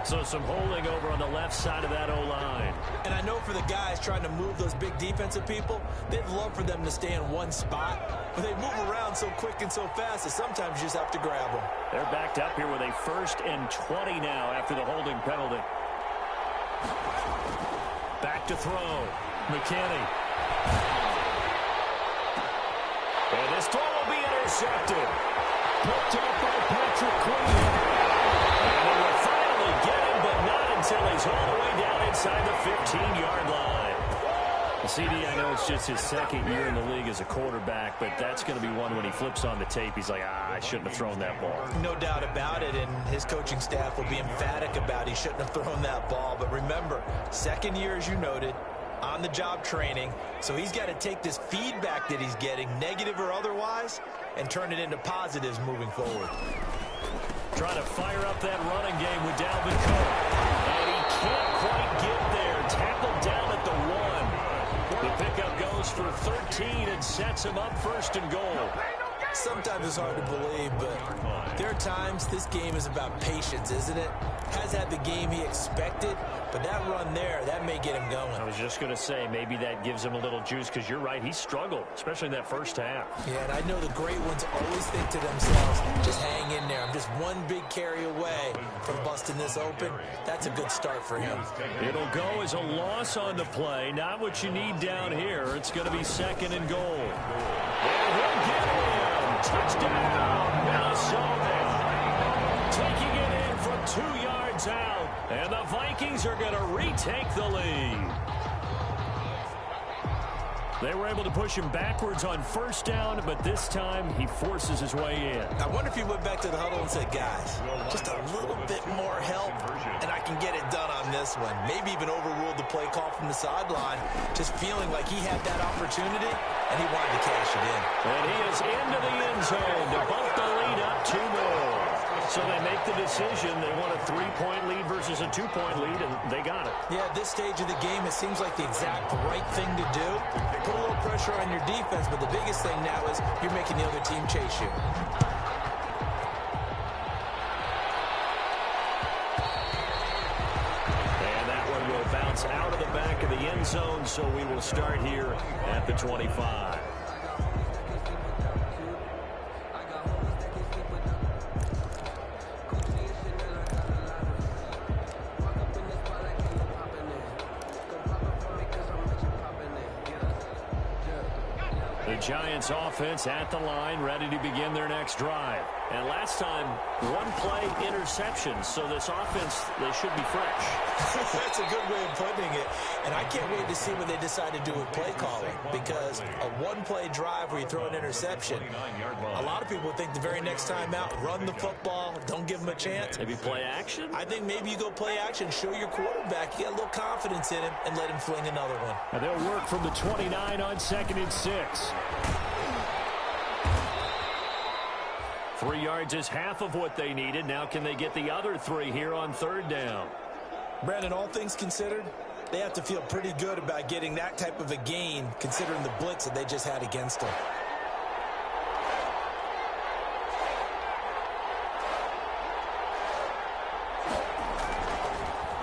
Speaker 2: So some holding over on the left side of that O-line.
Speaker 4: And I know for the guys trying to move those big defensive people, they'd love for them to stay in one spot. But they move around so quick and so fast that sometimes you just have to grab them.
Speaker 2: They're backed up here with a 1st and 20 now after the holding penalty. Back to throw. McKinney. And this throw will be intercepted.
Speaker 3: Picked up by Patrick Queen.
Speaker 2: And they will finally get him, but not until he's all the way down inside the 15-yard line. CD, I know it's just his 2nd year in the league as a quarterback, but that's going to be one when he flips on the tape, he's like, I shouldn't have thrown that ball.
Speaker 4: No doubt about it, and his coaching staff will be emphatic about he shouldn't have thrown that ball. But remember, 2nd year, as you noted, on-the-job training, so he's got to take this feedback that he's getting, negative or otherwise, and turn it into positives moving forward.
Speaker 2: Trying to fire up that running game with Dalvin Cook. And he can't quite get there. Tackled down at the 1. The pickup goes for 13 and sets him up 1st and goal.
Speaker 4: Sometimes it's hard to believe, but there are times this game is about patience, isn't it? Has had the game he expected, but that run there, that may get him going.
Speaker 2: I was just going to say, maybe that gives him a little juice, because you're right, he struggled, especially in that first half.
Speaker 4: Yeah, and I know the great ones always think to themselves, just hang in there. I'm just one big carry away from busting this open. That's a good start for him.
Speaker 2: It'll go as a loss on the play, not what you need down here. It's going to be 2nd and goal. And he'll get him. Touchdown, Minnesota. Taking it in from 2 yards out. And the Vikings are going to retake the lead. They were able to push him backwards on 1st down, but this time he forces his way in.
Speaker 4: I wonder if he went back to the huddle and said, guys, just a little bit more help, and I can get it done on this one. Maybe even overruled the play call from the sideline, just feeling like he had that opportunity, and he wanted to cash it in.
Speaker 2: And he is into the end zone to bump the lead up 2 more. So they make the decision. They want a 3-point lead versus a 2-point lead, and they got it.
Speaker 4: Yeah, at this stage of the game, it seems like the exact right thing to do. Put a little pressure on your defense, but the biggest thing now is you're making the other team chase you.
Speaker 2: And that one will bounce out of the back of the end zone, so we will start here at the 25. The Giants offense at the line, ready to begin their next drive. And last time, one play interception. So this offense, they should be fresh.
Speaker 4: That's a good way of putting it. And I can't wait to see what they decide to do with play calling, because a one-play drive where you throw an interception, a lot of people think the very next time out, run the football, don't give them a chance.
Speaker 2: Maybe play action?
Speaker 4: I think maybe you go play action, show your quarterback, you get a little confidence in him, and let him fling another one.
Speaker 3: And they'll work from the 29 on 2nd and 6.
Speaker 2: 3 yards is half of what they needed. Now can they get the other 3 here on 3rd down?
Speaker 4: Brandon, all things considered, they have to feel pretty good about getting that type of a gain, considering the blitz that they just had against them.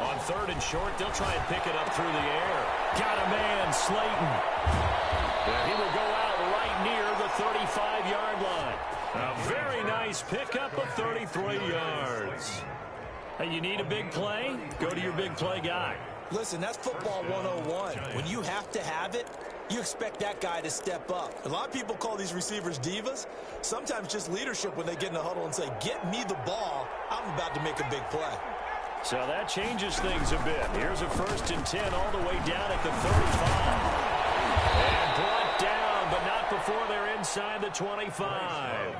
Speaker 2: On 3rd and short, they'll try and pick it up through the air. Got a man, Slayton. And he will go out right near the 35-yard line. A very nice pickup of 33 yards. Hey, you need a big play? Go to your big play guy.
Speaker 4: Listen, that's football 101. When you have to have it, you expect that guy to step up. A lot of people call these receivers divas. Sometimes just leadership when they get in the huddle and say, get me the ball. I'm about to make a big play.
Speaker 2: So that changes things a bit. Here's a 1st and 10 all the way down at the 35. And brought down, but not before they're inside the 25.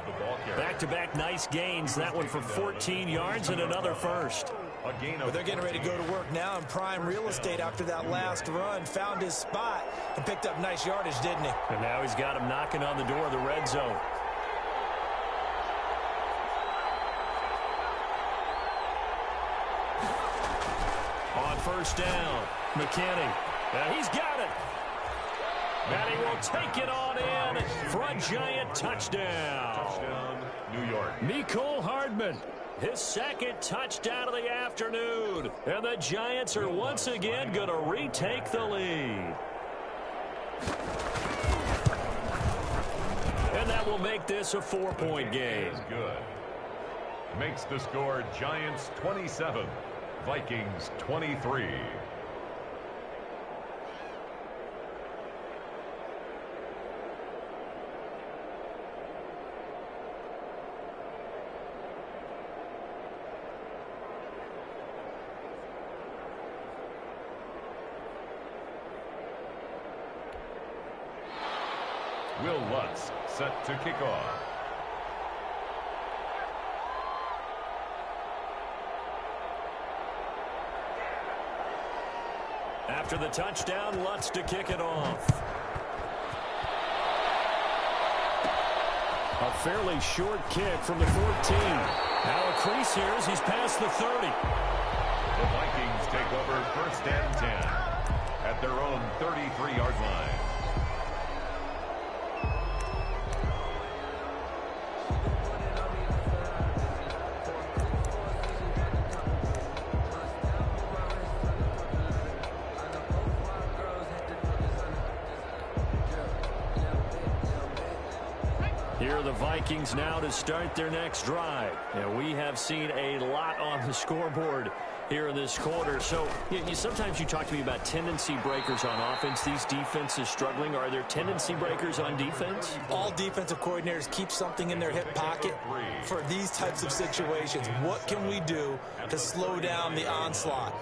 Speaker 2: Back-to-back nice gains. That one for 14 yards and another first.
Speaker 4: But they're getting ready to go to work now in prime real estate after that last run. Found his spot and picked up nice yardage, didn't he?
Speaker 2: And now he's got him knocking on the door of the red zone. On 1st down, McKinney. And he's got it. And he will take it on in for a giant touchdown.
Speaker 5: Touchdown, New York.
Speaker 2: Mecole Hardman, his 2nd touchdown of the afternoon. And the Giants are once again going to retake the lead. And that will make this a 4-point game.
Speaker 5: Good. Makes the score Giants 27, Vikings 23. Will Lutz set to kick off.
Speaker 2: After the touchdown, Lutz to kick it off.
Speaker 3: A fairly short kick from the 14.
Speaker 2: Now a crease here as he's past the 30.
Speaker 5: The Vikings take over 1st and 10 at their own 33-yard line.
Speaker 2: Here are the Vikings now to start their next drive. And we have seen a lot on the scoreboard here in this quarter. So sometimes you talk to me about tendency breakers on offense. These defenses struggling. Are there tendency breakers on defense?
Speaker 4: All defensive coordinators keep something in their hip pocket for these types of situations. What can we do to slow down the onslaught?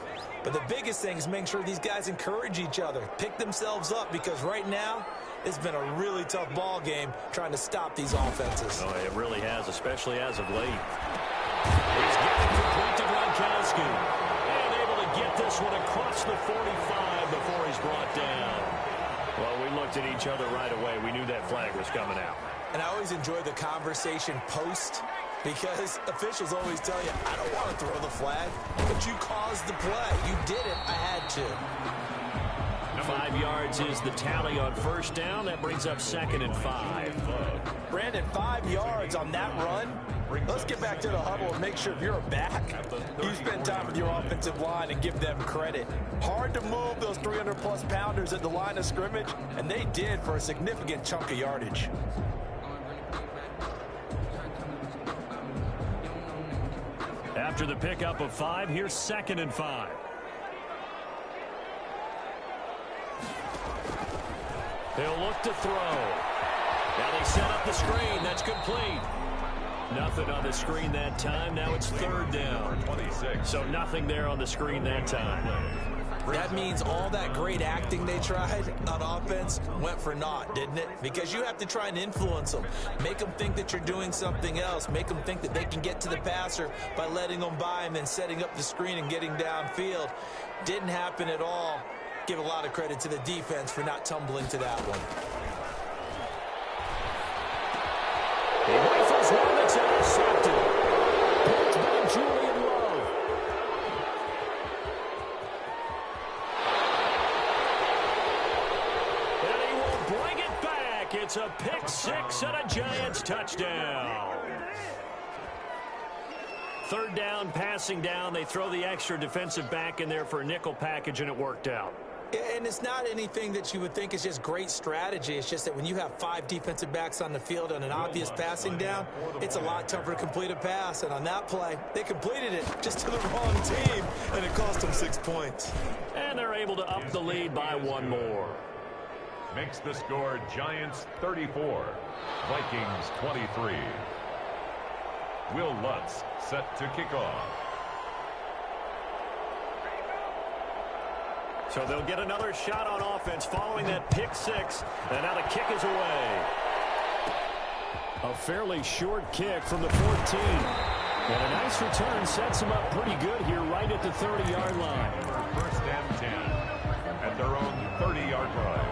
Speaker 4: But the biggest thing is making sure these guys encourage each other, pick themselves up, because right now it's been a really tough ball game trying to stop these offenses.
Speaker 2: Oh, it really has, especially as of late. He's getting complete to Gronkowski. And able to get this one across the 45 before he's brought down. Well, we looked at each other right away. We knew that flag was coming out.
Speaker 4: And I always enjoy the conversation post, because officials always tell you, I don't want to throw the flag, but you caused the play. You did it. I had to.
Speaker 2: 5 yards is the tally on 1st down. That brings up 2nd and 5.
Speaker 4: Brandon, 5 yards on that run. Let's get back to the huddle and make sure if you're back, you spend time with your offensive line and give them credit. Hard to move those 300-plus pounders at the line of scrimmage, and they did for a significant chunk of yardage.
Speaker 2: After the pickup of 5, here's 2nd and 5. He'll look to throw. Now they set up the screen. That's complete. Nothing on the screen that time. Now it's third down.
Speaker 5: 26.
Speaker 2: So nothing there on the screen that time.
Speaker 4: That means all that great acting they tried on offense went for naught, didn't it? Because you have to try and influence them. Make them think that you're doing something else. Make them think that they can get to the passer by letting them by and then setting up the screen and getting downfield. Didn't happen at all. Give a lot of credit to the defense for not tumbling to that one.
Speaker 2: He rifles one that's intercepted. Picked by Julian Love. And he will bring it back. It's a pick six and a Giants touchdown. Third down, passing down. They throw the extra defensive back in there for a nickel package, and it worked out.
Speaker 4: And it's not anything that you would think is just great strategy. It's just that when you have 5 defensive backs on the field on an obvious passing down, it's a lot tougher to complete a pass. And on that play, they completed it just to the wrong team, and it cost them 6 points.
Speaker 2: And they're able to up the lead by one more.
Speaker 5: Makes the score Giants 34, Vikings 23. Will Lutz set to kick off.
Speaker 2: So they'll get another shot on offense following that pick six. And now the kick is away. A fairly short kick from the 14. And a nice return sets them up pretty good here right at the 30-yard line.
Speaker 5: First and 10 at their own 30-yard line.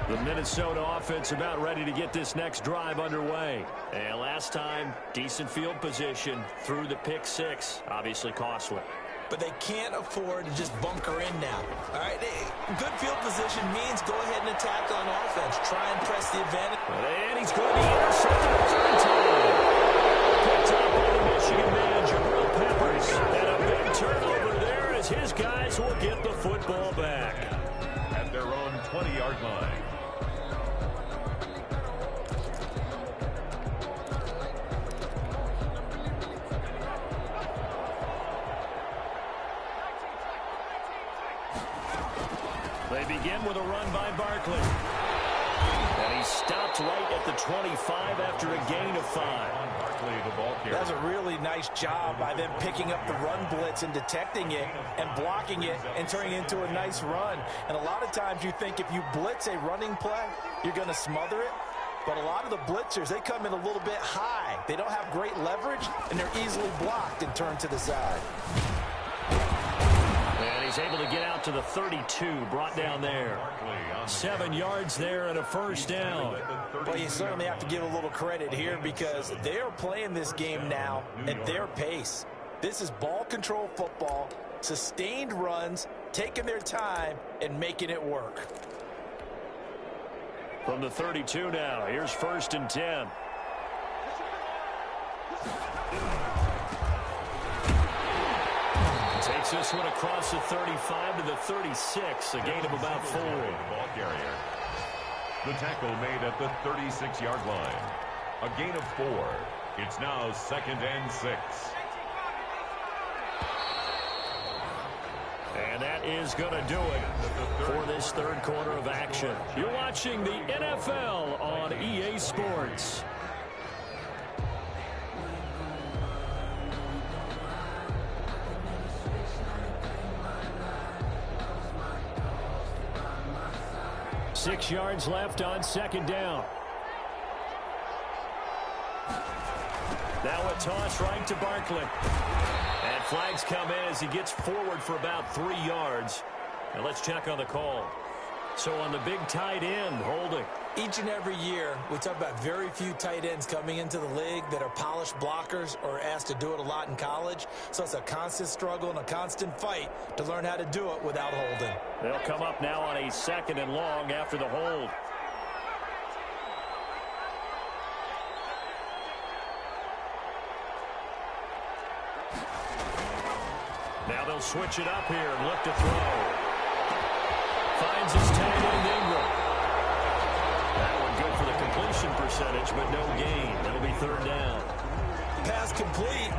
Speaker 2: The Minnesota offense about ready to get this next drive underway. And last time, decent field position through the pick six. Obviously costly.
Speaker 4: But they can't afford to just bunker in now. All right, good field position means go ahead and attack on offense. Try and press the advantage.
Speaker 2: And he's going to be intercepted third time. Picked up by the Michigan man, Jabril Peppers. And a big turnover there as his guys will get the football back.
Speaker 5: At their own 20-yard line.
Speaker 2: They begin with a run by Barkley. And he stopped right at the 25 after a gain of 5.
Speaker 5: Barkley, the ball carrier.
Speaker 6: That's a really nice job by them picking up the run blitz and detecting it and blocking it and turning it into a nice run. And a lot of times you think if you blitz a running play, you're going to smother it. But a lot of the blitzers, they come in a little bit high. They don't have great leverage, and they're easily blocked and turned to the side.
Speaker 2: And he's able to get out to the 32, brought down there. 7 yards there and a first down.
Speaker 6: Well, you certainly have to give a little credit here because they are playing this game now at their pace. This is ball control football, sustained runs, taking their time, and making it work.
Speaker 2: From the 32 now, here's first and 10. Takes this one across the 35 to the 36, a gain of about 4.
Speaker 5: Ball carrier. The tackle made at the 36-yard line. A gain of 4. It's now 2nd and 6.
Speaker 2: And that is going to do it for this third quarter of action. You're watching the NFL on EA Sports. Six yards left on second down. Now a toss right to Barkley. And flags come in as he gets forward for about 3 yards. And let's check on the call. So on the big tight end, holding.
Speaker 4: Each and every year, we talk about very few tight ends coming into the league that are polished blockers or asked to do it a lot in college. So it's a constant struggle and a constant fight to learn how to do it without holding.
Speaker 2: They'll come up now on a 2nd and long after the hold. Now they'll switch it up here and look to throw. Finds his tight end Ingram. That one good for the completion percentage, but no gain. It'll be third down.
Speaker 4: pass complete,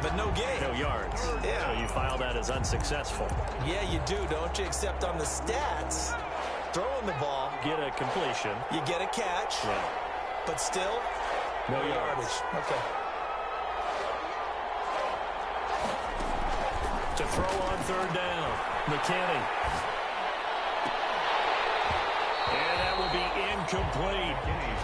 Speaker 4: but no gain.
Speaker 2: No yards.
Speaker 4: Yeah.
Speaker 2: So you file that as unsuccessful.
Speaker 4: Yeah, you do, don't you? Except on the stats, throwing the ball,
Speaker 2: Get a completion.
Speaker 4: you get a catch,
Speaker 2: Yeah.
Speaker 4: but still,
Speaker 2: No yardage.
Speaker 4: Okay.
Speaker 2: To throw on third down. McKinney. And that will be incomplete.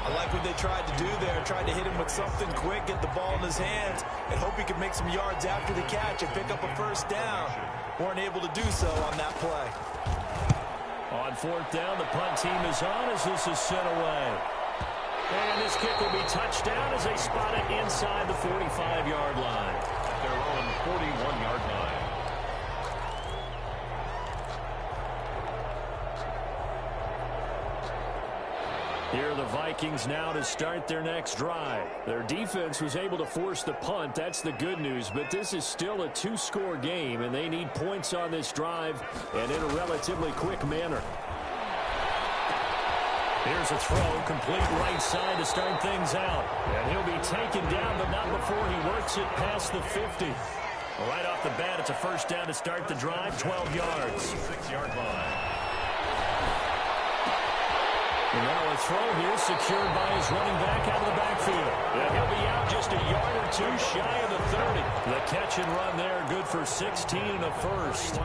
Speaker 4: I like what they tried to do there. Tried to hit him with something quick, get the ball in his hands, and hope he could make some yards after the catch and pick up a first down. Weren't able to do so on that play.
Speaker 2: On fourth down, the punt team is on as this is sent away. And this kick will be touchdown as they spot it inside the 45-yard line.
Speaker 5: Their own 41-yard line.
Speaker 2: Here are the Vikings now to start their next drive. Their defense was able to force the punt. That's the good news. But this is still a two-score game, and they need points on this drive and in a relatively quick manner. Here's a throw, complete right side to start things out. And he'll be taken down, but not before he works it past the 50. Right off the bat, it's a first down to start the drive, 12 yards.
Speaker 5: 6-yard line.
Speaker 2: And now a throw here secured by his running back out of the backfield. And he'll be out just a yard or two shy of the 30. The catch and run there, good for 16 and a first.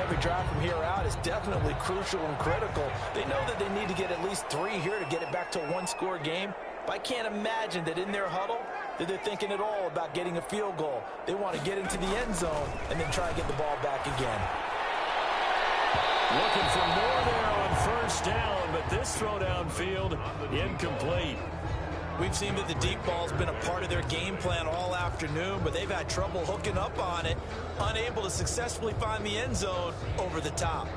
Speaker 4: Every drive from here out is definitely crucial and critical. They know that they need to get at least 3 here to get it back to a one-score game. But I can't imagine that in their huddle that they're thinking at all about getting a field goal. They want to get into the end zone and then try and get the ball back again.
Speaker 2: Looking for more there on first down, but this throw downfield incomplete.
Speaker 4: We've seen that the deep ball's been a part of their game plan all afternoon, but they've had trouble hooking up on it, unable to successfully find the end zone over the top.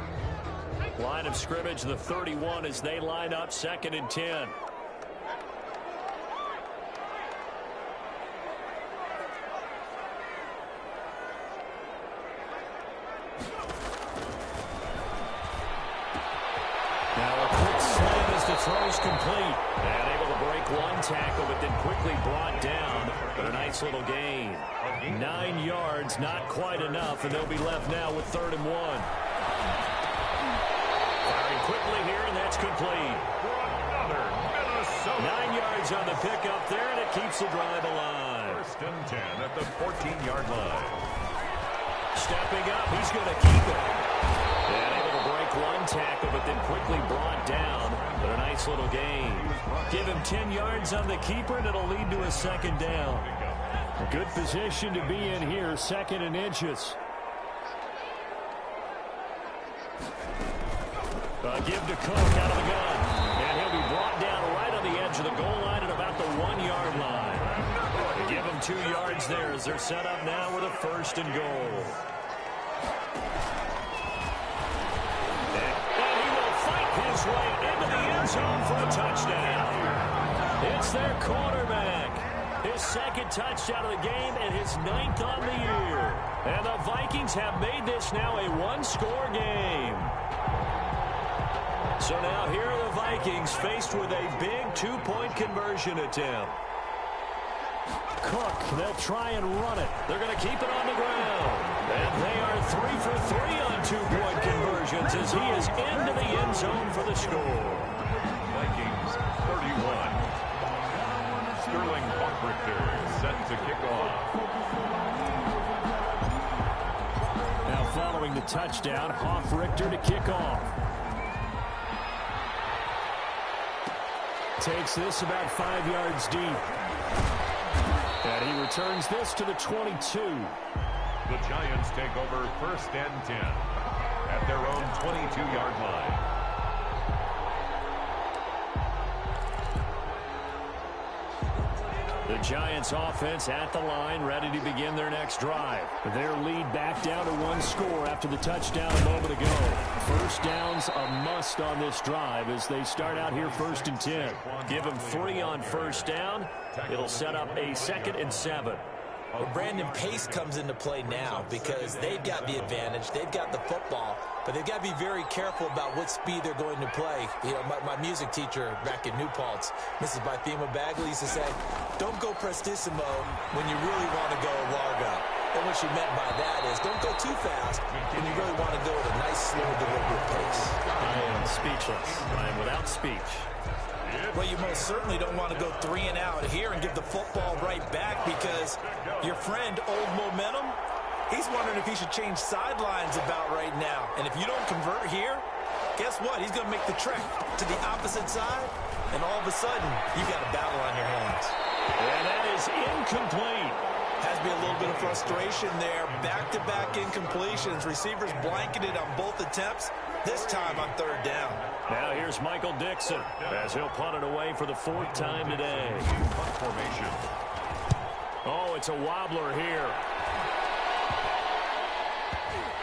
Speaker 2: Line of scrimmage, the 31 as they line up, 2nd and 10. Throws complete and able to break one tackle, but then quickly brought down. But a nice little gain. 9 yards, not quite enough, and they'll be left now with 3rd and 1. Firing quickly here, and that's complete. 9 yards on the pickup there, and it keeps the drive alive.
Speaker 5: 1st and 10 at the 14-yard line.
Speaker 2: Stepping up, he's going to keep it. And able to break one tackle, but then quickly brought down. But a nice little gain. Give him 10 yards on the keeper, and it'll lead to a 2nd down. A good position to be in here, 2nd and inches. Give to Cook out of the gun. And he'll be brought down right on the edge of the goal line at about the 1-yard line. Give him 2 yards there as they're set up now with a 1st and goal. His way into the end zone for a touchdown. It's their quarterback. His 2nd touchdown of the game and his 9th on the year. And the Vikings have made this now a one-score game. So now here are the Vikings faced with a big 2-point conversion attempt. Cook, they'll try and run it. They're going to keep it on the ground. And they are 3 for 3 on 2-point conversions as he is into the end zone for the score.
Speaker 5: Vikings 31. Sterling Buckrichter set to kick off.
Speaker 2: Now following the touchdown, Hoff-Richter to kick off. Takes this about 5 yards deep. And he returns this to the 22.
Speaker 5: The Giants take over 1st and 10 at their own 22-yard line.
Speaker 2: The Giants offense at the line, ready to begin their next drive. Their lead back down to 1 score after the touchdown a moment ago. First down's a must on this drive as they start out here 1st and 10. Give them 3 on first down. It'll set up a 2nd and 7.
Speaker 4: Well, Brandon, pace comes into play now because they've got the advantage. They've got the football, but they've got to be very careful about what speed they're going to play. You know, my music teacher back in New Paltz, Mrs. Bythema Bagley, used to say, don't go prestissimo when you really want to go largo. And what she meant by that is don't go too fast when you really want to go at a nice, slow, deliberate pace.
Speaker 2: I am speechless. I am without speech.
Speaker 6: Well, you most certainly don't want to go 3 and out here and give the football right back because your friend, Old Momentum, he's wondering if he should change sidelines about right now. And if you don't convert here, guess what? He's going to make the trek to the opposite side, and all of a sudden, you've got a battle on your hands.
Speaker 2: And that is incomplete.
Speaker 6: Has to be a little bit of frustration there. Back-to-back incompletions. Receivers blanketed on both attempts, this time on 3rd down.
Speaker 2: Now here's Michael Dixon as he'll punt it away for the 4th time today.
Speaker 5: Formation.
Speaker 2: Oh, it's a wobbler here.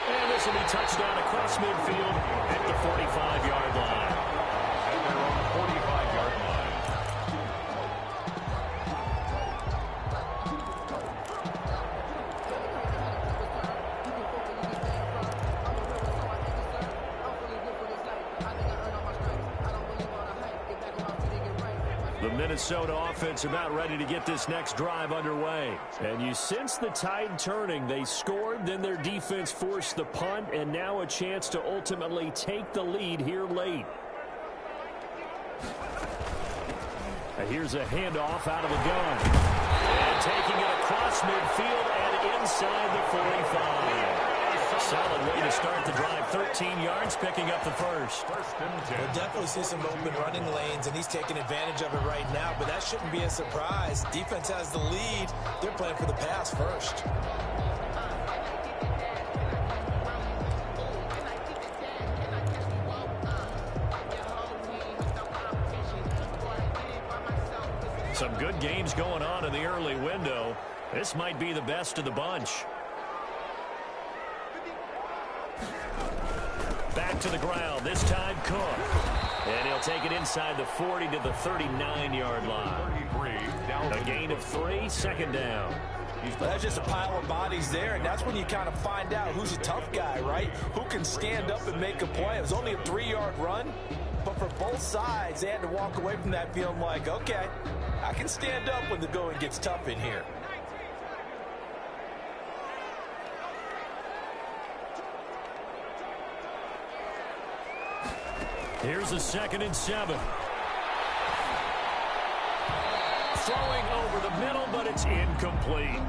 Speaker 2: And this will be touchdown across midfield at the 45-yard line.
Speaker 5: And they're on the 45-yard line.
Speaker 2: The Minnesota offense about ready to get this next drive underway. And you sense the tide turning. They scored, then their defense forced the punt, and now a chance to ultimately take the lead here late. And here's a handoff out of the gun. And taking it across midfield and inside the 45. Solid way to start the drive. 13 yards, picking up the first.
Speaker 4: We'll definitely see some open running lanes, and he's taking advantage of it right now, but that shouldn't be a surprise. Defense has the lead. They're playing for the pass first.
Speaker 2: Some good games going on in the early window. This might be the best of the bunch. Back to the ground, this time Cook. And he'll take it inside the 40 to the 39-yard line. A gain of 3, 2nd down.
Speaker 6: That's just a pile of bodies there, and that's when you kind of find out who's a tough guy, right? Who can stand up and make a play. It was only a 3-yard run, but for both sides, they had to walk away from that feeling like, okay, I can stand up when the going gets tough in here.
Speaker 2: Here's a 2nd and 7. Throwing over the middle, but it's incomplete.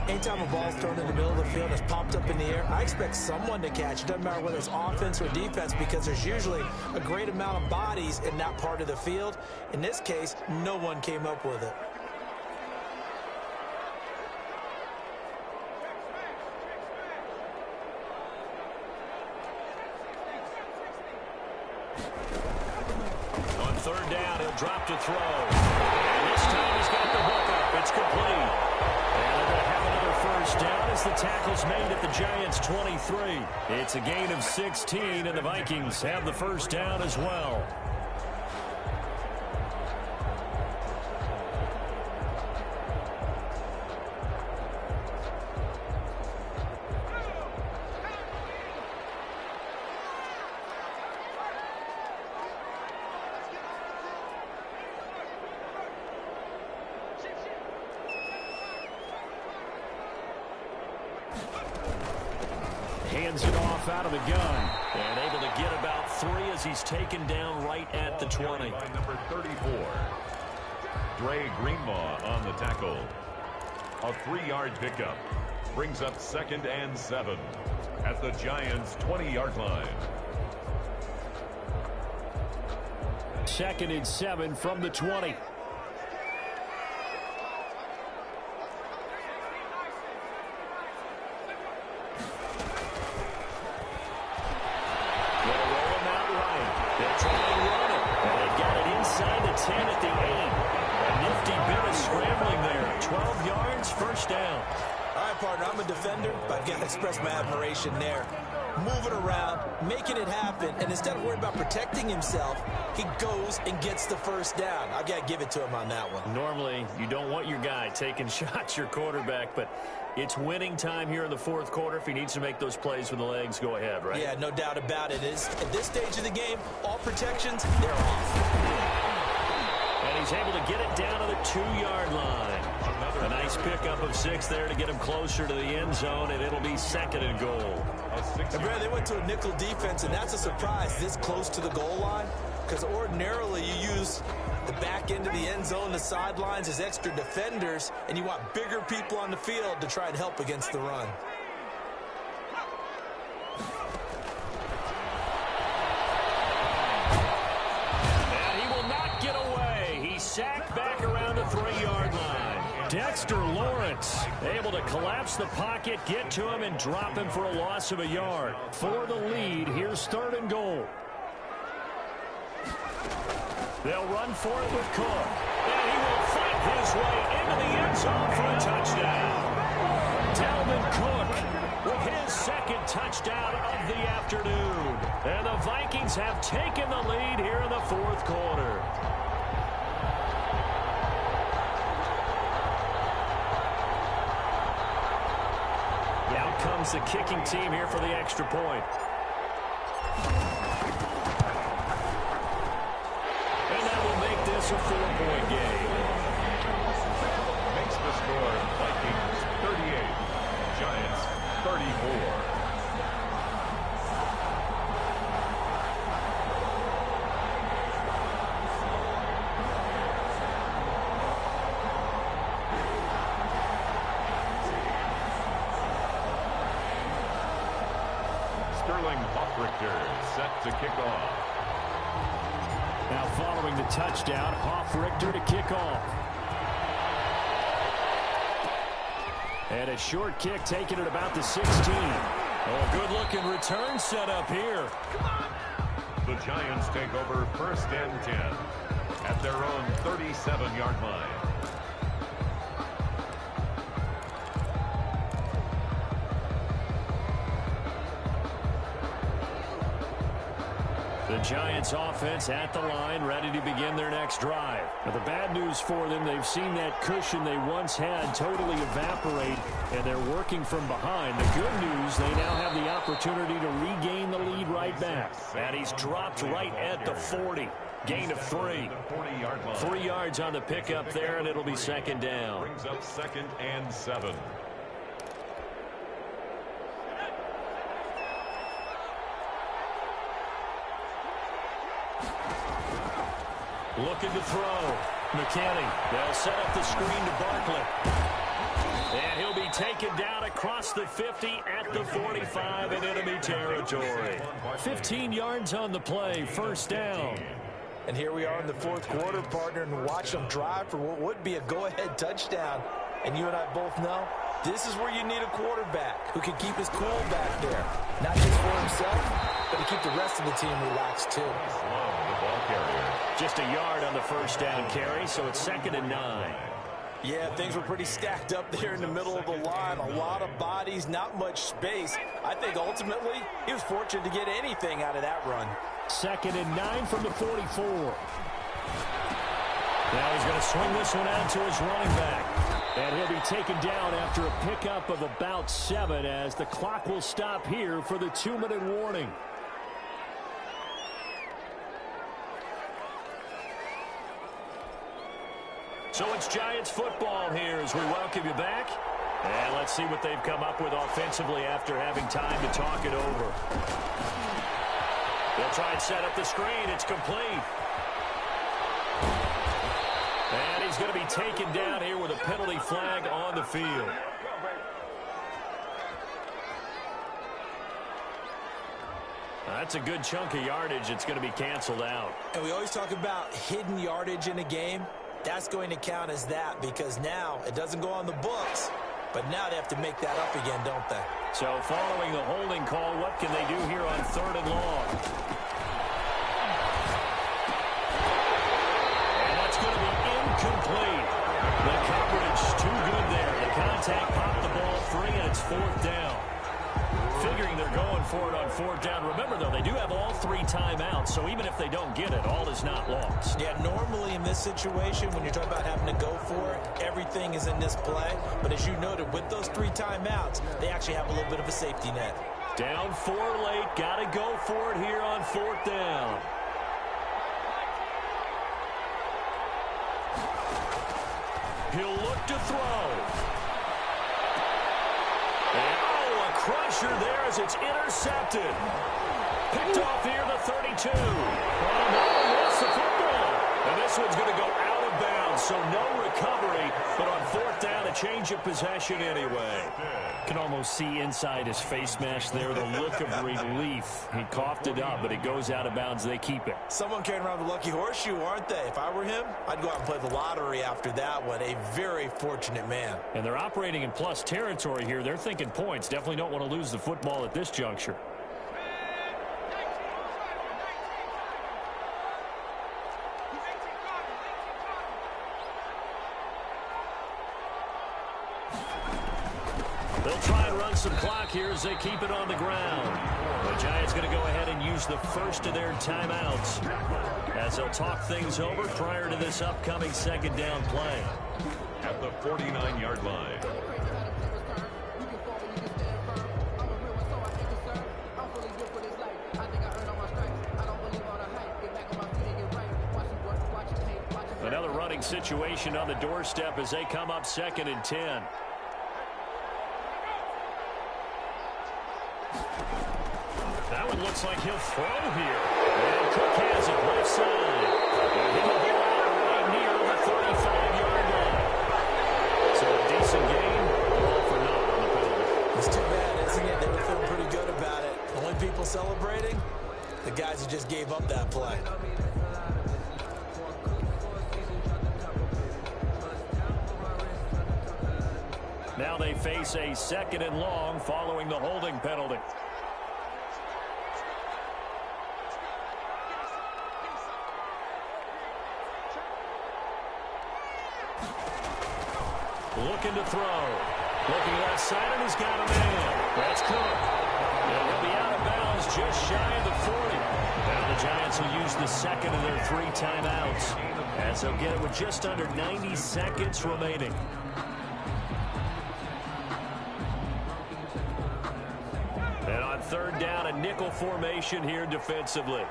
Speaker 4: Anytime a ball's thrown in the middle of the field and it's popped up in the air, I expect someone to catch. It doesn't matter whether it's offense or defense because there's usually a great amount of bodies in that part of the field. In this case, no one came up with it.
Speaker 2: On 3rd down, he'll drop to throw. And this time he's got the hook up. It's complete. And they're going to have another 1st down as the tackle's made at the Giants' 23. It's a gain of 16, and the Vikings have the 1st down as well. Hands it off out of the gun. And able to get about 3 as he's taken down right at the 20.
Speaker 5: By number 34. Dre Greenlaw on the tackle. A 3-yard pickup. Brings up 2nd and 7 at the Giants' 20-yard line.
Speaker 2: 2nd and 7 from the 20. At the 8. A nifty bit of scrambling there. 12 yards, 1st down.
Speaker 4: All right, partner, I'm a defender, but I've got to express my admiration there. moving around, making it happen, and instead of worrying about protecting himself, he goes and gets the first down. I've got to give it to him on that one.
Speaker 2: Normally, you don't want your guy taking shots, your quarterback, but it's winning time here in the fourth quarter. If he needs to make those plays with the legs, go ahead, right?
Speaker 4: Yeah, no doubt about it. At this stage of the game, all protections, they're off.
Speaker 2: And he's able to get it down to the 2-yard line. A nice pickup of 6 there to get him closer to the end zone, and it'll be 2nd and goal.
Speaker 4: And Brad, they went to a nickel defense, and that's a surprise this close to the goal line, because ordinarily you use the back end of the end zone, the sidelines as extra defenders, and you want bigger people on the field to try and help against the run.
Speaker 2: And he will not get away. He's sacked back around the 3-yard line. Dexter Lawrence able to collapse the pocket, get to him, and drop him for a loss of a yard. For the lead, here's 3rd and goal. They'll run for it with Cook. And he will fight his way into the end zone for a touchdown. Dalvin Cook with his 2nd touchdown of the afternoon. And the Vikings have taken the lead here in the 4th quarter. Out comes the kicking team here for the extra point. And that will make this a 4-point game.
Speaker 5: Makes the score Vikings 38, Giants 34. Set to kick off.
Speaker 3: Now following the touchdown, Richter to kick off. And a short kick taken at about the 16.
Speaker 2: Oh, good-looking return set up here.
Speaker 5: The Giants take over 1st and 10 at their own 37-yard line.
Speaker 2: The Giants offense at the line, ready to begin their next drive.
Speaker 3: Now the bad news for them, they've seen that cushion they once had totally evaporate, and they're working from behind. The good news, they now have the opportunity to regain the lead right back.
Speaker 2: And he's dropped right at the 40. Gain of 3. 3 yards on the pickup there, and it'll be 2nd down.
Speaker 5: Brings up 2nd and 7.
Speaker 2: Looking to throw. McArrington. They'll set up the screen to Barkley. And he'll be taken down across the 50 at the 45 in enemy territory. 15 yards on the play. 1st down.
Speaker 4: And here we are in the 4th quarter, partner, and watch them drive for what would be a go-ahead touchdown. And you and I both know this is where you need a quarterback who can keep his cool back there. Not just for himself, but to keep the rest of the team relaxed, too.
Speaker 2: Just a yard on the 1st down carry, so it's 2nd and 9.
Speaker 4: Yeah, things were pretty stacked up there in the middle of the line. A lot of bodies, not much space. I think ultimately he was fortunate to get anything out of that run.
Speaker 3: 2nd and 9 from the 44.
Speaker 2: Now he's going to swing this one out to his running back.
Speaker 3: And he'll be taken down after a pickup of about 7 as the clock will stop here for the 2-minute warning.
Speaker 2: So it's Giants football here as we welcome you back. And let's see what they've come up with offensively after having time to talk it over. They'll try and set up the screen. It's complete. And he's going to be taken down here with a penalty flag on the field. That's a good chunk of yardage. It's going to be canceled out.
Speaker 4: And we always talk about hidden yardage in a game. That's going to count as that because now it doesn't go on the books, but now they have to make that up again, don't they?
Speaker 2: So following the holding call, what can they do here on 3rd and long? And that's going to be incomplete. The coverage too good there. The contact popped the ball free, and it's 4th down.
Speaker 3: figuring they're going for it on fourth down. Remember, though, they do have all 3 timeouts, so even if they don't get it, all is not lost.
Speaker 6: Yeah, normally in this situation, when you're talking about having to go for it, everything is in this play. But as you noted, with those 3 timeouts, they actually have a little bit of a safety net.
Speaker 3: Down 4 late. Got to go for it here on fourth down. He'll look to throw. And, a crusher there as it's intercepted. Picked off here, the 32. Oh, no, that's the football. And this one's going to go out of bounds, so no recovery. But on fourth down, a change of possession anyway. You can almost see inside his face mask there the look of relief. He coughed it up, but it goes out of bounds. They keep it.
Speaker 6: Someone carrying around the lucky horseshoe, aren't they? If I were him, I'd go out and play the lottery after that one. A very fortunate man.
Speaker 3: And they're operating in plus territory here. They're thinking points. Definitely don't want to lose the football at this juncture. They'll try and run some clock here as they keep it on the ground. The Giants going to go ahead and use the first of their timeouts as they'll talk things over prior to this upcoming second down play.
Speaker 5: At the 49-yard line.
Speaker 3: Another running situation on the doorstep as they come up 2nd and 10. That one looks like he'll throw here. And Cook has it left side. And he'll go out right near the 35-yard line. So a decent game, all for naught on the penalty.
Speaker 6: It's too bad, isn't it? They were feeling pretty good about it. The only people celebrating, the guys who just gave up that play.
Speaker 3: Now they face a 2nd and long following the holding penalty. Looking to throw. Looking left side, and he's got a man. That's Cook. And he'll be out of bounds just shy of the 40. Now the Giants will use the 2nd of their 3 timeouts as they'll get it with just under 90 seconds remaining. And on 3rd down, a nickel formation here defensively.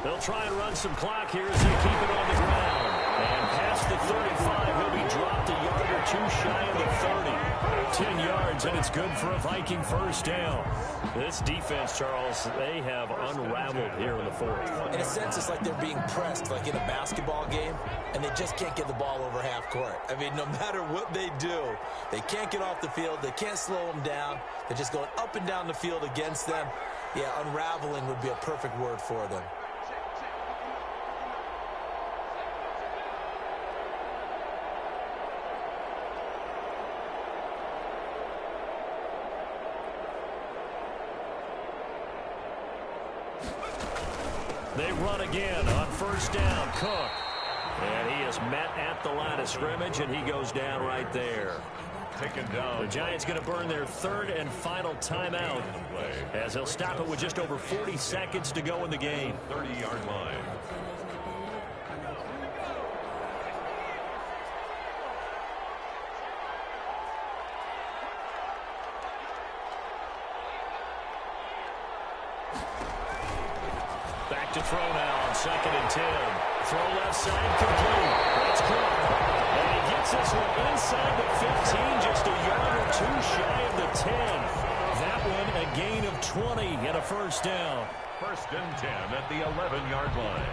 Speaker 3: They'll try and run some clock here as they keep it on the ground. And past the 35, he'll be dropped a yard or 2 shy of the 30. 10 yards, and it's good for a Viking first down. This defense, Charles, they have unraveled here in the 4th.
Speaker 6: In a sense, it's like they're being pressed, like in a basketball game, and they just can't get the ball over half court. I mean, no matter what they do, they can't get off the field. They can't slow them down. They're just going up and down the field against them. Yeah, unraveling would be a perfect word for them.
Speaker 3: They run again on 1st down. Cook. And he is met at the line of scrimmage, and he goes down right there.
Speaker 5: Taken down.
Speaker 3: The Giants going to burn their 3rd and final timeout as they'll stop it with just over 40 seconds to go in the game.
Speaker 5: 30-yard line.
Speaker 3: Back to throw now on 2nd and 10. Throw left side complete. That's Cook. And he gets this one inside the 15, just a yard or 2 shy of the 10. That one a gain of 20 and a first down.
Speaker 5: 1st and 10 at the 11-yard line.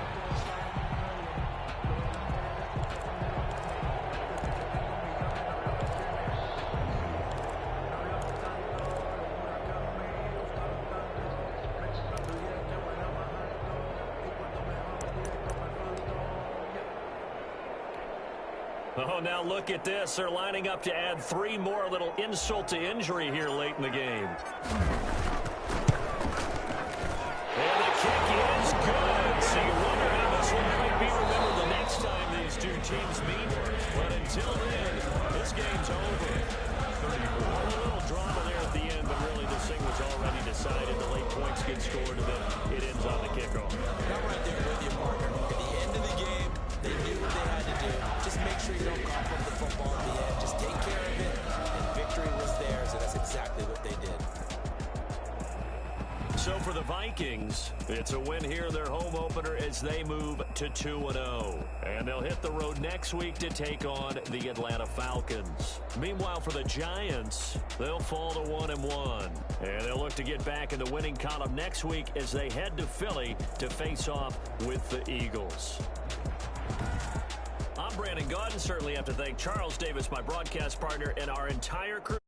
Speaker 3: Oh, now look at this. They're lining up to add 3 more. A little insult to injury here late in the game. And the kick is good. So you wonder how this one might be remembered the next time these two teams meet. But until then, this game's over.
Speaker 2: So for the Vikings, it's a win here in their home opener as they move to 2-0. And they'll hit the road next week to take on the Atlanta Falcons. Meanwhile, for the Giants, they'll fall to 1-1. And they'll look to get back in the winning column next week as they head to Philly to face off with the Eagles. I'm Brandon Gaudin. Certainly have to thank Charles Davis, my broadcast partner, and our entire crew.